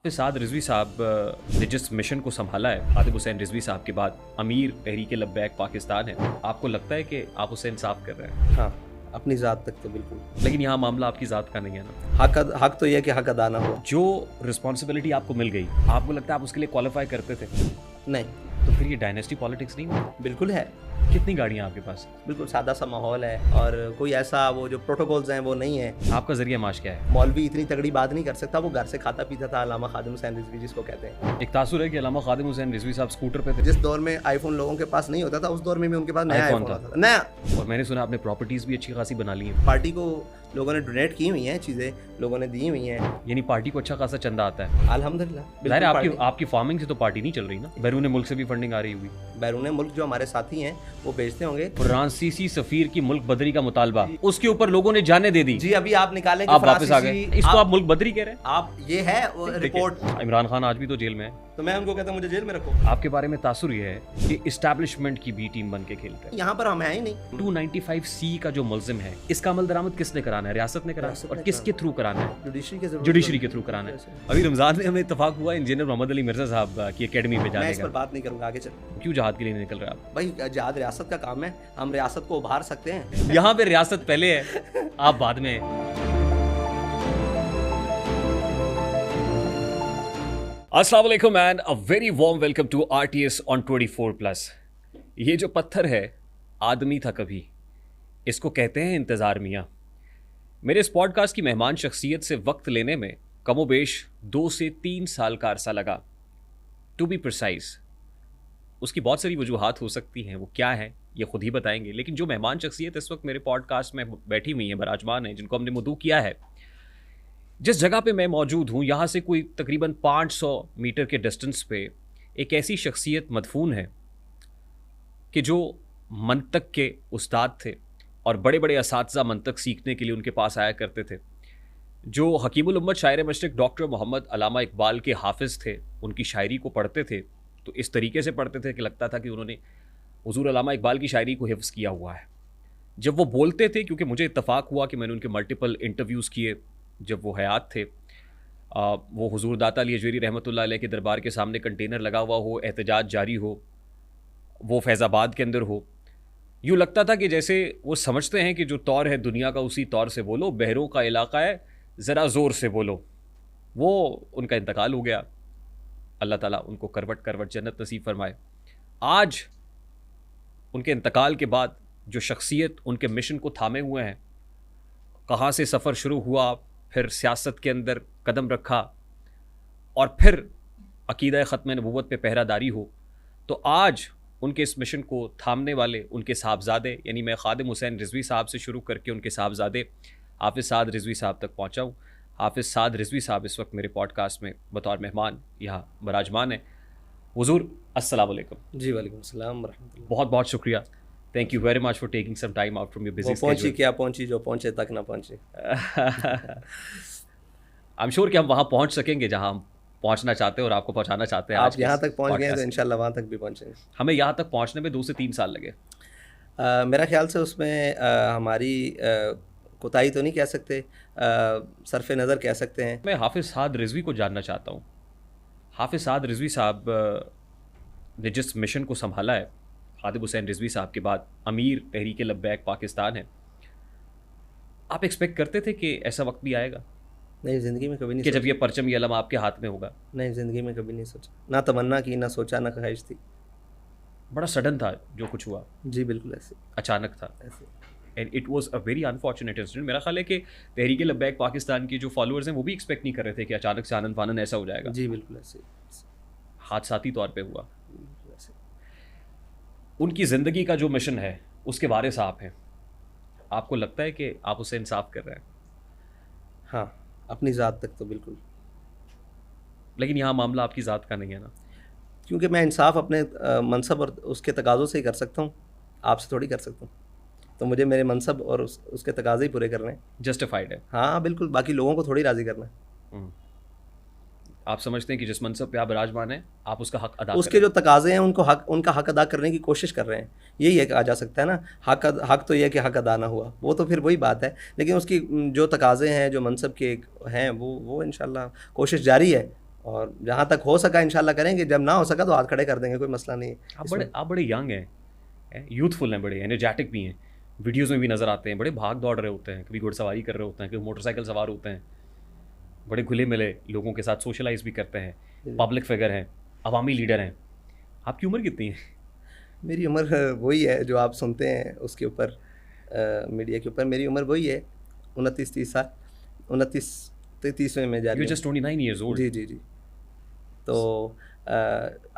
हाफिज साद रिजवी साहब ने जिस मिशन को संभाला है, आतिफ हुसैन रिजवी साहब के बाद अमीर तहरीक लब्बैक पाकिस्तान है, आपको लगता है कि आप उसे इंसाफ कर रहे हैं? हाँ, अपनी ज़ात तक तो बिल्कुल। लेकिन यहाँ मामला आपकी ज़ात का नहीं है ना। हक तो यह कि हक अदा ना हो। जो रिस्पॉन्सिबिलिटी आपको मिल गई, आपको लगता है आप उसके लिए क्वालिफाई करते थे? नहीं, तो फिर ये डायनेस्टी पॉलिटिक्स नहीं हुआ? बिल्कुल है। कितनी गाड़ियाँ आपके पास? बिल्कुल सादा सा माहौल है और कोई ऐसा वो जो प्रोटोकॉल्स हैं वो नहीं है। आपका जरिया माश क्या है? मौलवी इतनी तगड़ी बात नहीं कर सकता, वो घर से खाता पीता था। अल्लामा खादिम हुसैन रिजवी जिसको कहते हैं। एक तासुर है कि अल्लामा खादिम हुसैन रिजवी साहब स्कूटर पे थे। जिस दौर में आईफोन लोगों के पास नहीं होता था, उस दौर में भी उनके पास नया आईफोन था। नया। और मैंने सुना आपने प्रॉपर्टीज भी अच्छी खासी बना ली हैं। पार्टी को लोगों ने डोनेट की हुई हैं, चीज़ें लोगों ने दी हुई हैं। यानी पार्टी को अच्छा खासा चंदा आता है? अल्हम्दुलिल्लाह। ज़ाहिर है आपकी फार्मिंग से तो पार्टी नहीं चल रही ना, बैरून मुल्क से भी फंडिंग आ रही होगी। बैरून मुल्क जो हमारे साथी हैं वो बेचते होंगे। फ्रांसीसी सफीर की मुल्क बदरी का मुतालबा, उसके ऊपर लोगों ने जाने दे दी। जी, अभी आप निकालेंगे, आप वापस आ गए, इसको आप मुल्क बदरी कह रहे हैं? आप ये है रिपोर्ट। इमरान खान आज भी तो जेल में है, तो मैं उनको कहता हूं मुझे जेल में रखो। आपके बारे में तासुर ये है कि इस्टेब्लिशमेंट की बी टीम बन के खेलते हैं। यहाँ पर हम है ही नहीं। 295C का जो मुल्जिम है, इसका अमल दरामद किसने कराना है? रियासत ने कराना है। और किसके थ्रू कराना है? जुडिशरी के थ्रू कराना है। अभी रमजान में हमें इत्तेफाक हुआ इंजीनियर मोहम्मद अली मिर्जा साहब की एकेडमी में जाने मैं इस का। पर बात नहीं करूंगा, आगे चल। क्यों जहाद के लिए निकल रहे हैं आप? भाई जहाद रियासत का काम है, हम रियासत को उभार सकते हैं। यहाँ पे रियासत पहले है, आप बाद में है। अस्सलाम वालेकुम and a very warm welcome to RTS on 24+। ये जो पत्थर है, आदमी था कभी, इसको कहते हैं इंतज़ार मियाँ। मेरे इस पॉडकास्ट की मेहमान शख्सियत से वक्त लेने में कमोबेश 2 से 3 साल का अरसा लगा। टू बी प्रिसाइज, उसकी बहुत सारी वजूहात हो सकती हैं, वो क्या है ये खुद ही बताएंगे। लेकिन जो मेहमान शख्सियत इस वक्त मेरे पॉडकास्ट में बैठी हुई है, बराजमान है, जिनको हमने मदऊ किया है, जिस जगह पे मैं मौजूद हूँ, यहाँ से कोई तकरीबन 500 मीटर के डिस्टेंस पे एक ऐसी शख्सियत मदफून है कि जो मंतक के उस्ताद थे और बड़े बड़े असातिज़ा मंतक सीखने के लिए उनके पास आया करते थे। जो हकीमुल उम्मत शायर मशरिक़ डॉक्टर मोहम्मद अल्लामा इकबाल के हाफिज़ थे, उनकी शायरी को पढ़ते थे तो इस तरीके से पढ़ते थे कि लगता था कि उन्होंने हुज़ूर अल्लामा इकबाल की शायरी को हिफ्ज़ किया हुआ है। जब वो बोलते थे, क्योंकि मुझे इत्तफ़ाक़ हुआ कि मैंने उनके मल्टीपल इंटरव्यूज़ किए जब वो हयात थे, वो हुज़ूर दाता अली अजवेरी रहमतुल्लाह अलैह के दरबार के सामने कंटेनर लगा हुआ हो, एहतजाज जारी हो, वो फैज़ाबाद के अंदर हो, यूँ लगता था कि जैसे वो समझते हैं कि जो तौर है दुनिया का उसी तौर से बोलो, बहरों का इलाका है ज़रा ज़ोर से बोलो। वो उनका इंतकाल हो गया, अल्लाह ताला उनको करवट करवट जन्नत नसीब फरमाए। आज उनके इंतकाल के बाद जो शख्सियत उनके मिशन को थामे हुए हैं, कहाँ से सफ़र शुरू हुआ, फिर सियासत के अंदर कदम रखा और फिर अकीदा ख़त्म नबूवत पे पहरादारी हो, तो आज उनके इस मिशन को थामने वाले उनके साहबजादे, यानी मैं खादिम हुसैन रिजवी साहब से शुरू करके उनके साहबजादे हाफिज साद रिजवी साहब तक पहुँचा हूँ। हाफिज साद रिजवी साहब इस वक्त मेरे पॉडकास्ट में बतौर मेहमान यहाँ बराजमान है। हुजूर अस्सलाम वालेकुम। जी वालेकुम अस्सलाम व रहमतुल्लाह। बहुत बहुत शुक्रिया, thank you very much for taking some time out from your busy schedule. पहुंची क्या पहुंची, जो पहुंचे तक ना पहुंचे। आई एम श्योर कि हम वहाँ पहुँच सकेंगे जहाँ हम पहुँचना चाहते हैं और आपको पहुँचाना चाहते हैं। आप यहाँ तक पहुँच गए तो इंशाल्लाह वहाँ तक भी पहुँचेंगे। हमें यहाँ तक पहुँचने में 2 से 3 साल लगे। मेरा ख्याल से उसमें हमारी कोताही तो नहीं कह सकते, सरफ नज़र कह सकते हैं। मैं हाफिज साद रिजवी को जानना चाहता हूँ। हाफिज साद रिजवी साहब ने जिस मिशन को संभाला है, खादिम हुसैन रिजवी साहब के बाद अमीर तहरीक लब्बैक पाकिस्तान है, आप एक्सपेक्ट करते थे कि ऐसा वक्त भी आएगा? नहीं, ज़िंदगी में कभी नहीं कि जब ये परचम ये अलम आपके हाथ में होगा? नहीं, ज़िंदगी में कभी नहीं सोचा, ना तमन्ना की, ना सोचा, ना ख्वाहिश थी। बड़ा सडन था जो कुछ हुआ। जी बिल्कुल ऐसे, अचानक था ऐसे। And it was a very unfortunate incident. मेरा ख्याल है कि तहरीक लब्बैक पाकिस्तान के जो फॉलोअर्स हैं वो भी एक्सपेक्ट नहीं कर रहे थे कि अचानक से आनन फानन ऐसा हो जाएगा। जी बिल्कुल ऐसे, हादसाती तौर पे हुआ। उनकी ज़िंदगी का जो मिशन है उसके वारिस आप हैं, आपको लगता है कि आप उसे इंसाफ कर रहे हैं? हाँ, अपनी ज़ात तक तो बिल्कुल। लेकिन यहाँ मामला आपकी ज़ात का नहीं है ना, क्योंकि मैं इंसाफ अपने मनसब और उसके तकाज़ों से ही कर सकता हूँ, आपसे थोड़ी कर सकता हूँ। तो मुझे मेरे मनसब और उसके तकाज़े ही पूरे करने हैं। जस्टिफाइड है? हाँ बिल्कुल, बाकी लोगों को थोड़ी राज़ी करना है। आप समझते हैं कि जिस मनसब पे आप विराजमान हैं आप उसका हक अदा उसके जो तकाज़े हैं उनका हक अदा करने की कोशिश कर रहे हैं, यही है कि आ जा सकता है ना। हक तो यह कि हक अदा ना हुआ, वो तो फिर वही बात है। लेकिन उसकी जो तकाज़े हैं, जो मनसब के हैं, वो इंशाल्लाह कोशिश जारी है और जहाँ तक हो सका इंशाल्लाह करेंगे, जब ना हो सका तो हाथ खड़े कर देंगे, कोई मसला नहीं है इसमें। आप बड़े यंग हैं, यूथफुल हैं, बड़े एनर्जेटिक भी हैं, वीडियोस में भी नज़र आते हैं, बड़े भाग दौड़ रहे होते हैं, कभी घुड़सवारी कर रहे होते हैं, कभी मोटरसाइकिल सवार होते हैं, बड़े घुले मिले लोगों के साथ सोशलाइज भी करते हैं, पब्लिक फिगर हैं, अवामी लीडर हैं। आपकी उम्र कितनी है? मेरी उम्र वही है जो आप सुनते हैं उसके ऊपर, मीडिया के ऊपर। मेरी उम्र वही है 29-30 साल, 29-30 में जा यू रही हूँ। Just 29 years old. जी जी जी। तो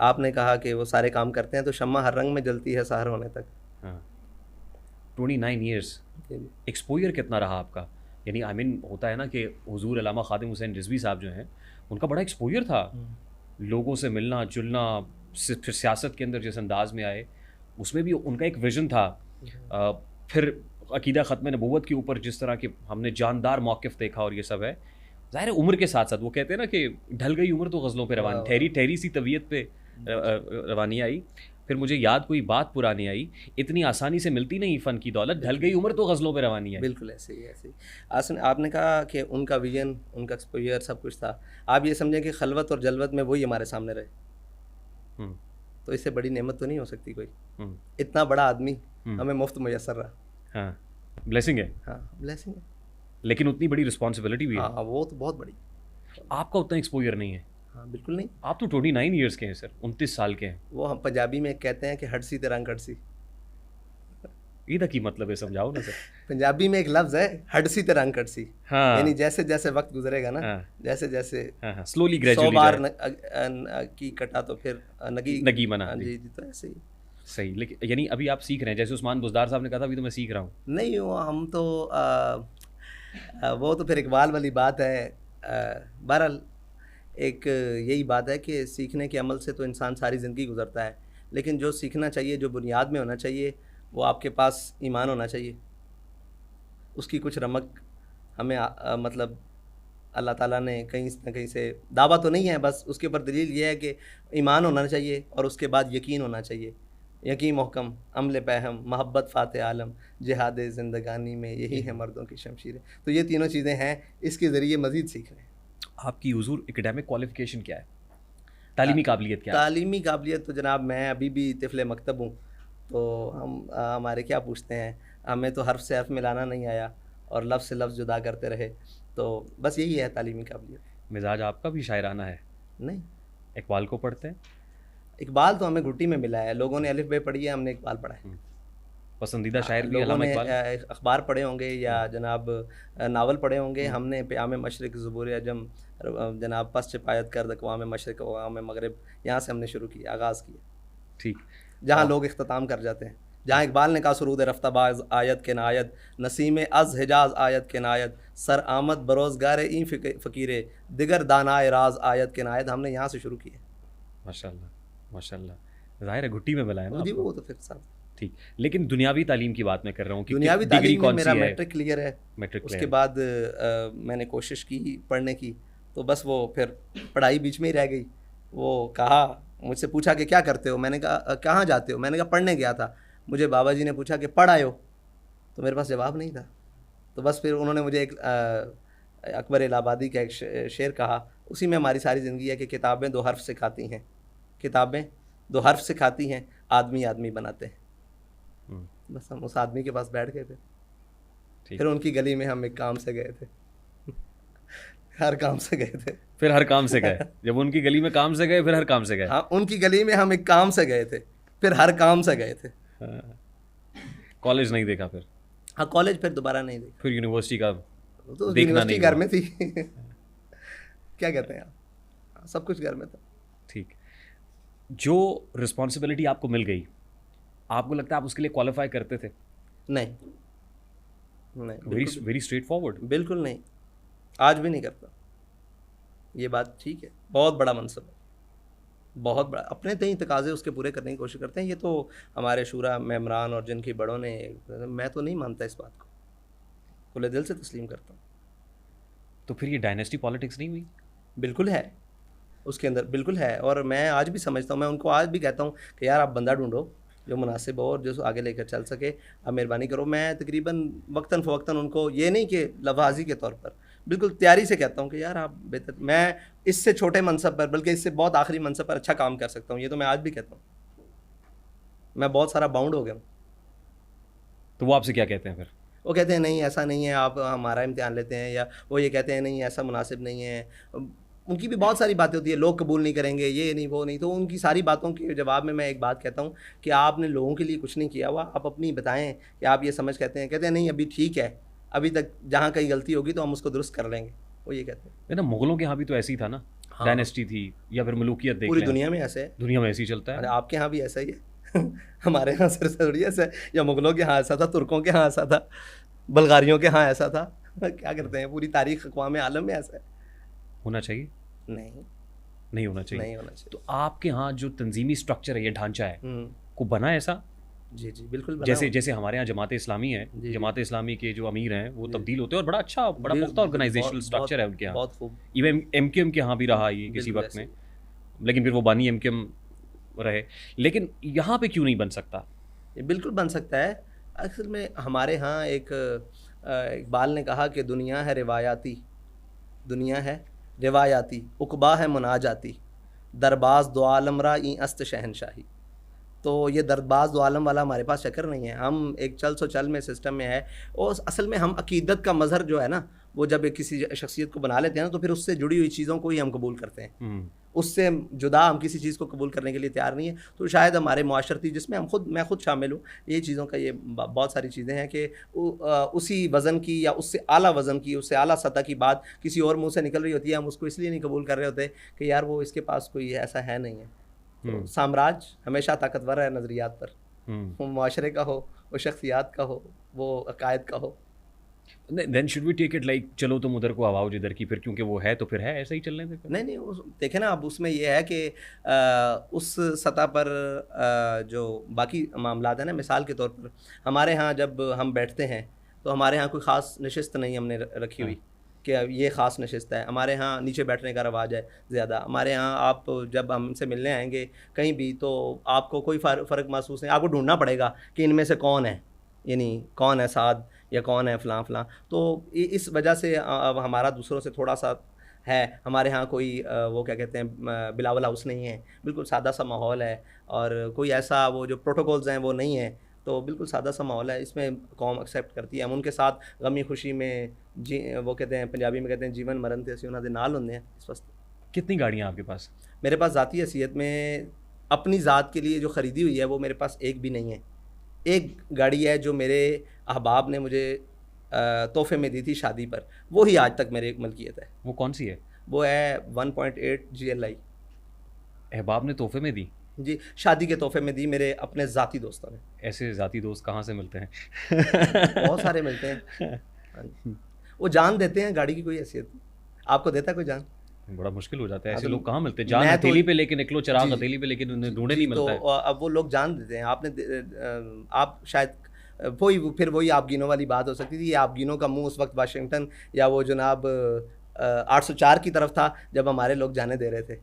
आपने कहा कि वो सारे काम करते हैं, तो शम्मा हर रंग में जलती है सहर होने तक। हाँ, 29 ईयर्स। जी जी। एक्सपोजर कितना रहा आपका? यानी आई मीन होता है ना कि हुजूर अल्लामा खादिम हुसैन रिजवी साहब जो हैं उनका बड़ा एक्सपोजर था, लोगों से मिलना जुलना, फिर सियासत के अंदर जिस अंदाज में आए उसमें भी उनका एक विजन था। फिर अकीदा ख़त्म नबूवत के ऊपर जिस तरह के हमने जानदार मौक़िफ़ देखा और ये सब है, ज़ाहिर है उम्र के साथ साथ वो कहते हैं ना कि ढल गई उम्र तो गज़लों पे रवानी, ठहरी ठहरी सी तबीयत पे रवानी आई। फिर मुझे याद कोई बात पुरानी आई, इतनी आसानी से मिलती नहीं फ़न की दौलत, ढल गई उम्र तो गज़लों पे रवानी आई। बिल्कुल ऐसे ही ऐसे ही। आपने कहा कि उनका विजन, उनका एक्सपोजर सब कुछ था। आप ये समझें कि खलवत और जलवत में वही हमारे सामने रहे, हम्म, तो इससे बड़ी नेमत तो नहीं हो सकती कोई। हम्म, इतना बड़ा आदमी हमें मुफ्त मुयसर रहा। हाँ, ब्लेसिंग है, हाँ ब्लेसिंग है। लेकिन उतनी बड़ी रिस्पॉन्सिबिलिटी भी है। हाँ वो तो बहुत बड़ी। आपका उतना एक्सपोजर नहीं है। हाँ बिल्कुल नहीं। आप तो 29 ईयर्स के हैं सर, 29 साल के हैं। वो हम पंजाबी में कहते हैं कि हटसी तेरा कटसी। ईदा की मतलब है, समझाओ ना सर। पंजाबी में एक लफ्ज़ है हटसी तेरा कटसी, हाँ, यानी जैसे जैसे वक्त गुजरेगा ना, हाँ, जैसे जैसे हाँ, हाँ, स्लोली 100 ग्रेजुअली बार जाए। की कटा तो फिर नगी नगी बना हाँ, दी। जी जी, तो ऐसे ही। सही, लेकिन यानी अभी आप सीख रहे हैं, जैसे उस्मान बुज़दार साहब ने कहा था अभी तो मैं सीख रहा हूँ। नहीं वो हम तो वो तो फिर इकबाल वाली बात है। बहरहाल एक यही बात है कि सीखने के अमल से तो इंसान सारी ज़िंदगी गुजरता है, लेकिन जो सीखना चाहिए, जो बुनियाद में होना चाहिए, वो आपके पास ईमान होना चाहिए। उसकी कुछ रमक हमें मतलब अल्लाह ताला ने कहीं ना कहीं से, दावा तो नहीं है, बस उसके ऊपर दलील ये है कि ईमान होना चाहिए और उसके बाद यकीन होना चाहिए। यकीन महकम, अमल पहम, मोहब्बत फ़ाते आलम, जिहाद ज़िंदगानी में यही है मर्दों की शमशीरें। तो ये तीनों चीज़ें हैं, इसके ज़रिए मज़ीद सीख रहे हैं। आपकी हुजूर एकेडमिक क्वालिफिकेशन क्या है? तालीमी काबिलियत क्या है? तालीमी काबिलियत तो जनाब मैं अभी भी तिफ़ले मकतब हूँ, तो हम हमारे क्या पूछते हैं, हमें तो हर्फ से हर्फ मिलाना नहीं आया और लफ्ज़ से लफ्ज़ जुदा करते रहे, तो बस यही है तालीमी काबिलियत। मिजाज आपका भी शायराना है। नहीं, इकबाल को पढ़ते हैं? इकबाल तो हमें घुट्टी में मिला है, लोगों ने अलिफ बे पढ़ी है, हमने इकबाल पढ़ा है। पसंदीदा शायर भी लोगों अल्लामा ने इकबाल? अखबार पढ़े होंगे या जनाब नावल पढ़े होंगे, हमने प्याम मशरक़ ज़ुबूर अजम, जनाब पस चिपायत कर अक़वाम मशरक़ अक़वाम मग़रिब, यहाँ से हमने शुरू किया, आगाज़ किया। ठीक। जहाँ लोग इख्तिताम कर जाते हैं, जहाँ इकबाल ने कहा सुरूद रफ्ताबाज आयत के नायत, नसीम अज़ हिजाज आयत के नायत, सर आमद बरोज़गार ई फ़कीरे, दिगर दानाए राज आयत के नायत, हमने यहाँ से शुरू किया। माशाल्लाह, माशाल्लाह, ज़ाहिर है घुट्टी में मिला है ना जी आपको। वो तो फिर साहब, ठीक, लेकिन दुनियावी तालीम की बात मैं कर रहा हूँ कि दुनियावी डिग्री तालीम में कौन मेरा सी है? मैट्रिक क्लियर है। मैट्रिक उसके क्लियर। बाद मैंने कोशिश की पढ़ने की, तो बस वो फिर पढ़ाई बीच में ही रह गई। वो कहा, मुझसे पूछा कि क्या करते हो, मैंने कहा कहाँ जाते हो, मैंने कहा पढ़ने गया था। मुझे बाबा जी ने पूछा कि पढ़ आए हो, तो मेरे पास जवाब नहीं था। तो बस फिर उन्होंने मुझे एक अकबर इलाहाबादी का एक शेर कहा, उसी में हमारी सारी ज़िंदगी है कि किताबें दो हर्फ सिखाती हैं, किताबें दो हर्फ सिखाती हैं, आदमी आदमी बनाते हैं। बस हम उस आदमी के पास बैठ गए थे, फिर उनकी गली में हम एक काम से गए थे हर काम से गए थे। फिर हर काम से गए। जब उनकी गली में काम से गए फिर हर काम से गए। हाँ, उनकी गली में हम एक काम से गए थे, फिर हर काम से गए थे। कॉलेज नहीं देखा फिर? हाँ कॉलेज फिर दोबारा नहीं देखा। फिर यूनिवर्सिटी का तो देखना यूनिवर्सिटी नहीं घर हुआ। में थी क्या कहते हैं आप, सब कुछ घर में था। ठीक, जो रिस्पॉन्सिबिलिटी आपको मिल गई, आपको लगता है आप उसके लिए क्वालिफाई करते थे? नहीं वेरी वेरी स्ट्रेट फॉरवर्ड। बिल्कुल नहीं, आज भी नहीं करता। ये बात ठीक है, बहुत बड़ा मनसब है, बहुत बड़ा, अपने तय तकाजे उसके पूरे करने की कोशिश करते हैं। ये तो हमारे शूरा मेम्बरान और जिनकी बड़ों ने, मैं तो नहीं मानता इस बात को, खुले दिल से तस्लीम करता हूँ। तो फिर ये डायनेस्टी पॉलिटिक्स नहीं हुई? बिल्कुल है, उसके अंदर बिल्कुल है, और मैं आज भी समझता हूँ, मैं उनको आज भी कहता हूँ कि यार आप बंदा ढूंढो जो मुनासिब हो और जो आगे लेकर चल सके, आप मेहरबानी करो। मैं तकरीबन वक्तन फ़वक्तन उनको, ये नहीं कि लवाजी के तौर पर, बिल्कुल तैयारी से कहता हूँ कि यार आप बेहतर, मैं इससे छोटे मनसब पर, बल्कि इससे बहुत आखिरी मनसब पर अच्छा काम कर सकता हूँ। ये तो मैं आज भी कहता हूँ, मैं बहुत सारा बाउंड हो गया हूँ। तो वो आपसे क्या कहते हैं फिर? वो कहते हैं नहीं ऐसा नहीं है, आप हमारा इम्तिहान लेते हैं, या वो ये कहते हैं नहीं ऐसा मुनासिब नहीं है। उनकी भी बहुत सारी बातें होती है, लोग कबूल नहीं करेंगे, ये नहीं वो नहीं। तो उनकी सारी बातों के जवाब में मैं एक बात कहता हूँ कि आपने लोगों के लिए कुछ नहीं किया हुआ, आप अपनी बताएं कि आप ये समझ कहते हैं नहीं अभी ठीक है, अभी तक जहाँ कहीं गलती होगी तो हम उसको दुरुस्त कर लेंगे, वो ये कहते हैं। है ना, मुगलों के यहाँ भी तो ऐसी था ना, हाँ। डायनेस्टी थी, या फिर मलूकियत देख पूरी लें, दुनिया में ऐसे है। दुनिया में ऐसे ही चलता अरे है। आपके यहाँ भी ऐसा ही है हमारे यहाँ सिर्फ थोड़ी ऐसा है, या मुगलों के यहाँ ऐसा था, तुर्कों के यहाँ ऐसा था, बल्गारियों के यहाँ ऐसा था क्या करते हैं, पूरी तारीख अक़वाम आलम में ऐसा है। होना चाहिए? नहीं, नहीं होना चाहिए। नहीं होना चाहिए। तो आपके यहाँ जो तंजीमी स्ट्रक्चर है, ये ढांचा है, को बना ऐसा? जी जी बिल्कुल बना जैसे हुआ। जैसे हमारे यहाँ जमात इस्लामी है, जी, जी। जमात इस्लामी के जो अमीर हैं वो जी। तब्दील होते हैं, और बड़ा अच्छा, बड़ा पुख्ता ऑर्गेनाइजेशनल स्ट्रक्चर है उनके यहाँ। बहुत खूब। इवन एमक्यूएम के यहाँ भी रहा ये किसी बिल्कुल वक्त में, ऐसे लेकिन फिर वो बानी एमक्यूएम रहे। लेकिन यहाँ पे क्यों नहीं बन सकता? ये बिल्कुल बन सकता है। असल में हमारे यहाँ एक इकबाल ने कहा कि दुनिया है रिवायाती, दुनिया है रिवायाती, उकबा है मुनाजाती, दरबाज दो आलमरा ई अस्त शहनशाही। तो ये दरबाज दो आलम वाला हमारे पास चक्कर नहीं है, हम एक चल सो चल में सिस्टम में है। और असल में हम अकीदत का मज़हर जो है ना, वो जब एक किसी शख्सियत को बना लेते हैं ना, तो फिर उससे जुड़ी हुई चीज़ों को ही हम कबूल करते हैं, उससे जुदा हम किसी चीज़ को कबूल करने के लिए तैयार नहीं है। तो शायद हमारे मुआशरती, जिसमें मैं खुद शामिल हूँ, ये चीज़ों का, ये बहुत सारी चीज़ें हैं कि उसी वज़न की या उससे आला वज़न की, उससे आला सतह की बात किसी और मुंह से निकल रही होती है, हम उसको इसलिए नहीं कबूल कर रहे होते कि यार वो इसके पास कोई ऐसा है नहीं है। तो साम्राज्य हमेशा ताकतवर है नज़रियात पर, वो मुआशरे का हो, वो शख्सियात का हो, वो अकायद का हो। Then should we take it like चलो तुम उधर को आवाओ जिधर की, फिर क्योंकि वो है तो फिर है, ऐसा ही चलने दे। नहीं, देखें ना, अब उसमें यह है कि उस सतह पर जो बाकी मामलात हैं ना, मिसाल के तौर पर हमारे यहाँ जब हम बैठते हैं तो हमारे यहाँ कोई ख़ास नशिस्त नहीं हमने रखी हुई कि ये ख़ास नशिस्त है। हमारे यहाँ नीचे बैठने का रवाज है ज़्यादा। हमारे यहाँ आप जब हमसे मिलने आएंगे कहीं भी, तो आपको कोई फ़र्क महसूस नहीं, आपको ढूंढना पड़ेगा कि इनमें से कौन है, यानी कौन है साद या कौन है फ़लाँ फ़लाँ। तो इस वजह से अब हमारा दूसरों से थोड़ा सा है। हमारे यहाँ कोई वो क्या कहते हैं, बिलावल हाउस नहीं है, बिल्कुल सादा सा माहौल है, और कोई ऐसा वो जो प्रोटोकॉल्स हैं वो नहीं है। तो बिल्कुल सादा सा माहौल है, इसमें कौम एक्सेप्ट करती है। हम उनके साथ गमी खुशी में वो कहते हैं, पंजाबी में कहते हैं जीवन मरण ते असीं उन्हां दे नाल हुंदे हैं। इस वक्त कितनी गाड़ियाँ आपके पास? मेरे पास ज़ाती हैसियत में अपनी ज़ात के लिए जो ख़रीदी हुई है वो मेरे पास एक भी नहीं है। एक गाड़ी है जो मेरे अहबाब ने मुझे तोहफे में दी थी शादी पर, वो ही आज तक मेरे एक मलकियत है। वो कौन सी है? वो है 1.8 GLI। अहबाब ने तोहफे में दी? जी, शादी के तोहफे में दी मेरे अपने ज़ाती दोस्तों ने। ऐसे ज़ाती दोस्त कहाँ से मिलते हैं? बहुत सारे मिलते हैं। वो जान देते हैं, गाड़ी की कोई हैसियत नहीं। आपको देता है कोई जान? बड़ा मुश्किल हो जाता है, ऐसे तो लोग कहाँ मिलते हैं? जान मैं हथेली तो पे लेके निकलो, चिराग जी, हथेली पे लेके ढूंढे नहीं मिलता है। तो अब वो लोग जान देते हैं। आप शायद वही आप गिनो वाली बात हो सकती थी। आप गिनो का मुंह उस वक्त वाशिंगटन या वो जनाब 804 की तरफ था जब हमारे लोग जाने दे रहे थे,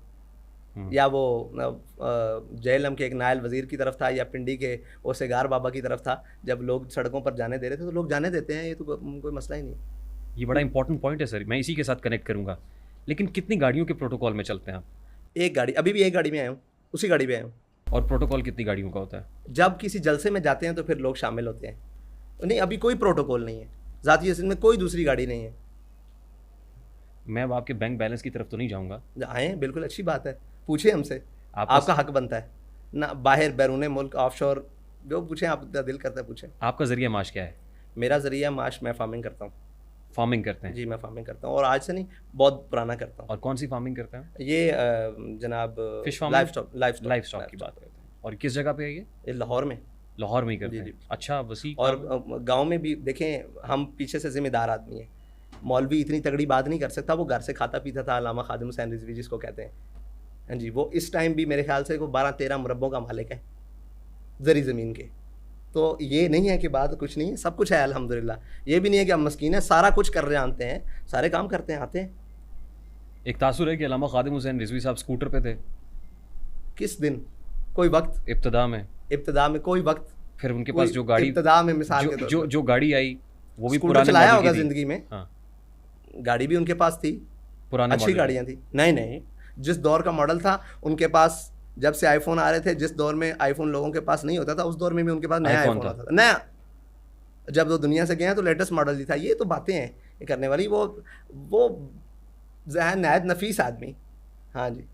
या वो जेहलम के एक नायल वज़ीर की तरफ था, या पिंडी के वो सेगार बाबा की तरफ था जब लोग सड़कों पर जाने दे रहे थे। तो लोग जाने देते हैं, ये तो कोई मसला ही नहीं। ये बड़ा इंपॉर्टेंट पॉइंट है सर, मैं इसी के साथ कनेक्ट करूँगा। लेकिन कितनी गाड़ियों के प्रोटोकॉल में चलते हैं आप? एक गाड़ी, अभी भी एक गाड़ी में आया हूँ, उसी गाड़ी में आया हूँ। और प्रोटोकॉल कितनी गाड़ियों का होता है? जब किसी जलसे में जाते हैं तो फिर लोग शामिल होते हैं। नहीं, अभी कोई प्रोटोकॉल नहीं है, ज़ाती हैसियत में कोई दूसरी गाड़ी नहीं है। मैं अब आपके बैंक बैलेंस की तरफ तो नहीं जाऊँगा। आए, बिल्कुल अच्छी बात है, पूछे हमसे, आपका आपका हक बनता है ना। बाहर बैरून मुल्क ऑफशोर जो पूछें, आपका दिल करता है पूछें। आपका ज़रिया माश क्या है? मेरा ज़रिया माश, मैं फार्मिंग करता हूँ। फार्मिंग करते हैं? जी, मैं फार्मिंग करता हूँ, और आज से नहीं, बहुत पुराना करता हूँ। और कौन सी फार्मिंग करते हैं? ये जनाब फिश फार्मिंग, लाइफ स्टॉक की बात करते हैं। और किस जगह पे है ये? लाहौर में। लाहौर में ही करते जी, हैं? जी। अच्छा, वसी। और गांव में भी देखें, हम पीछे से जिम्मेदार आदमी हैं। मौलवी इतनी तगड़ी बात नहीं कर सकता, वो घर से खाता पीता था, अल्लामा खादिम हुसैन रिजवी जिसको कहते हैं। हाँ जी, वो इस टाइम भी मेरे ख्याल से वो 12-13 मुरब्बों का मालिक है ज़री ज़मीन के। तो ये नहीं है कि बात कुछ नहीं है, सब कुछ है अल्हम्दुलिल्लाह। ये भी नहीं है कि हम मस्कीन हैं, सारा कुछ कर रहे जानते हैं, सारे काम करते हैं, आते हैं। एक तासुर है कि अल्लामा खादिम हुसैन रिजवी साहब स्कूटर पे थे। किस दिन? कोई वक्त इब्तदा में कोई वक्त। फिर उनके पास जो गाड़ी, इब्तदा में मिसाल के तौर जो गाड़ी आई वो भी स्कूटर पुराने चलाया मॉडल होगा की थी। ज़िंदगी में। हाँ, गाड़ी भी उनके पास थी, पुराने अच्छी मॉडल गाड़ियाँ थी। नहीं नहीं, जिस दौर का मॉडल था उनके पास, जब से आईफोन आ रहे थे, जिस दौर में आईफोन लोगों के पास नहीं होता था, उस दौर में भी उनके पास नया iPhone आईफोन था। आता था, नया। जब वो दुनिया से गए हैं तो लेटेस्ट मॉडल ही था। ये तो बातें हैं ये करने वाली। वो ज़हन नहायत नफीस आदमी। हाँ जी,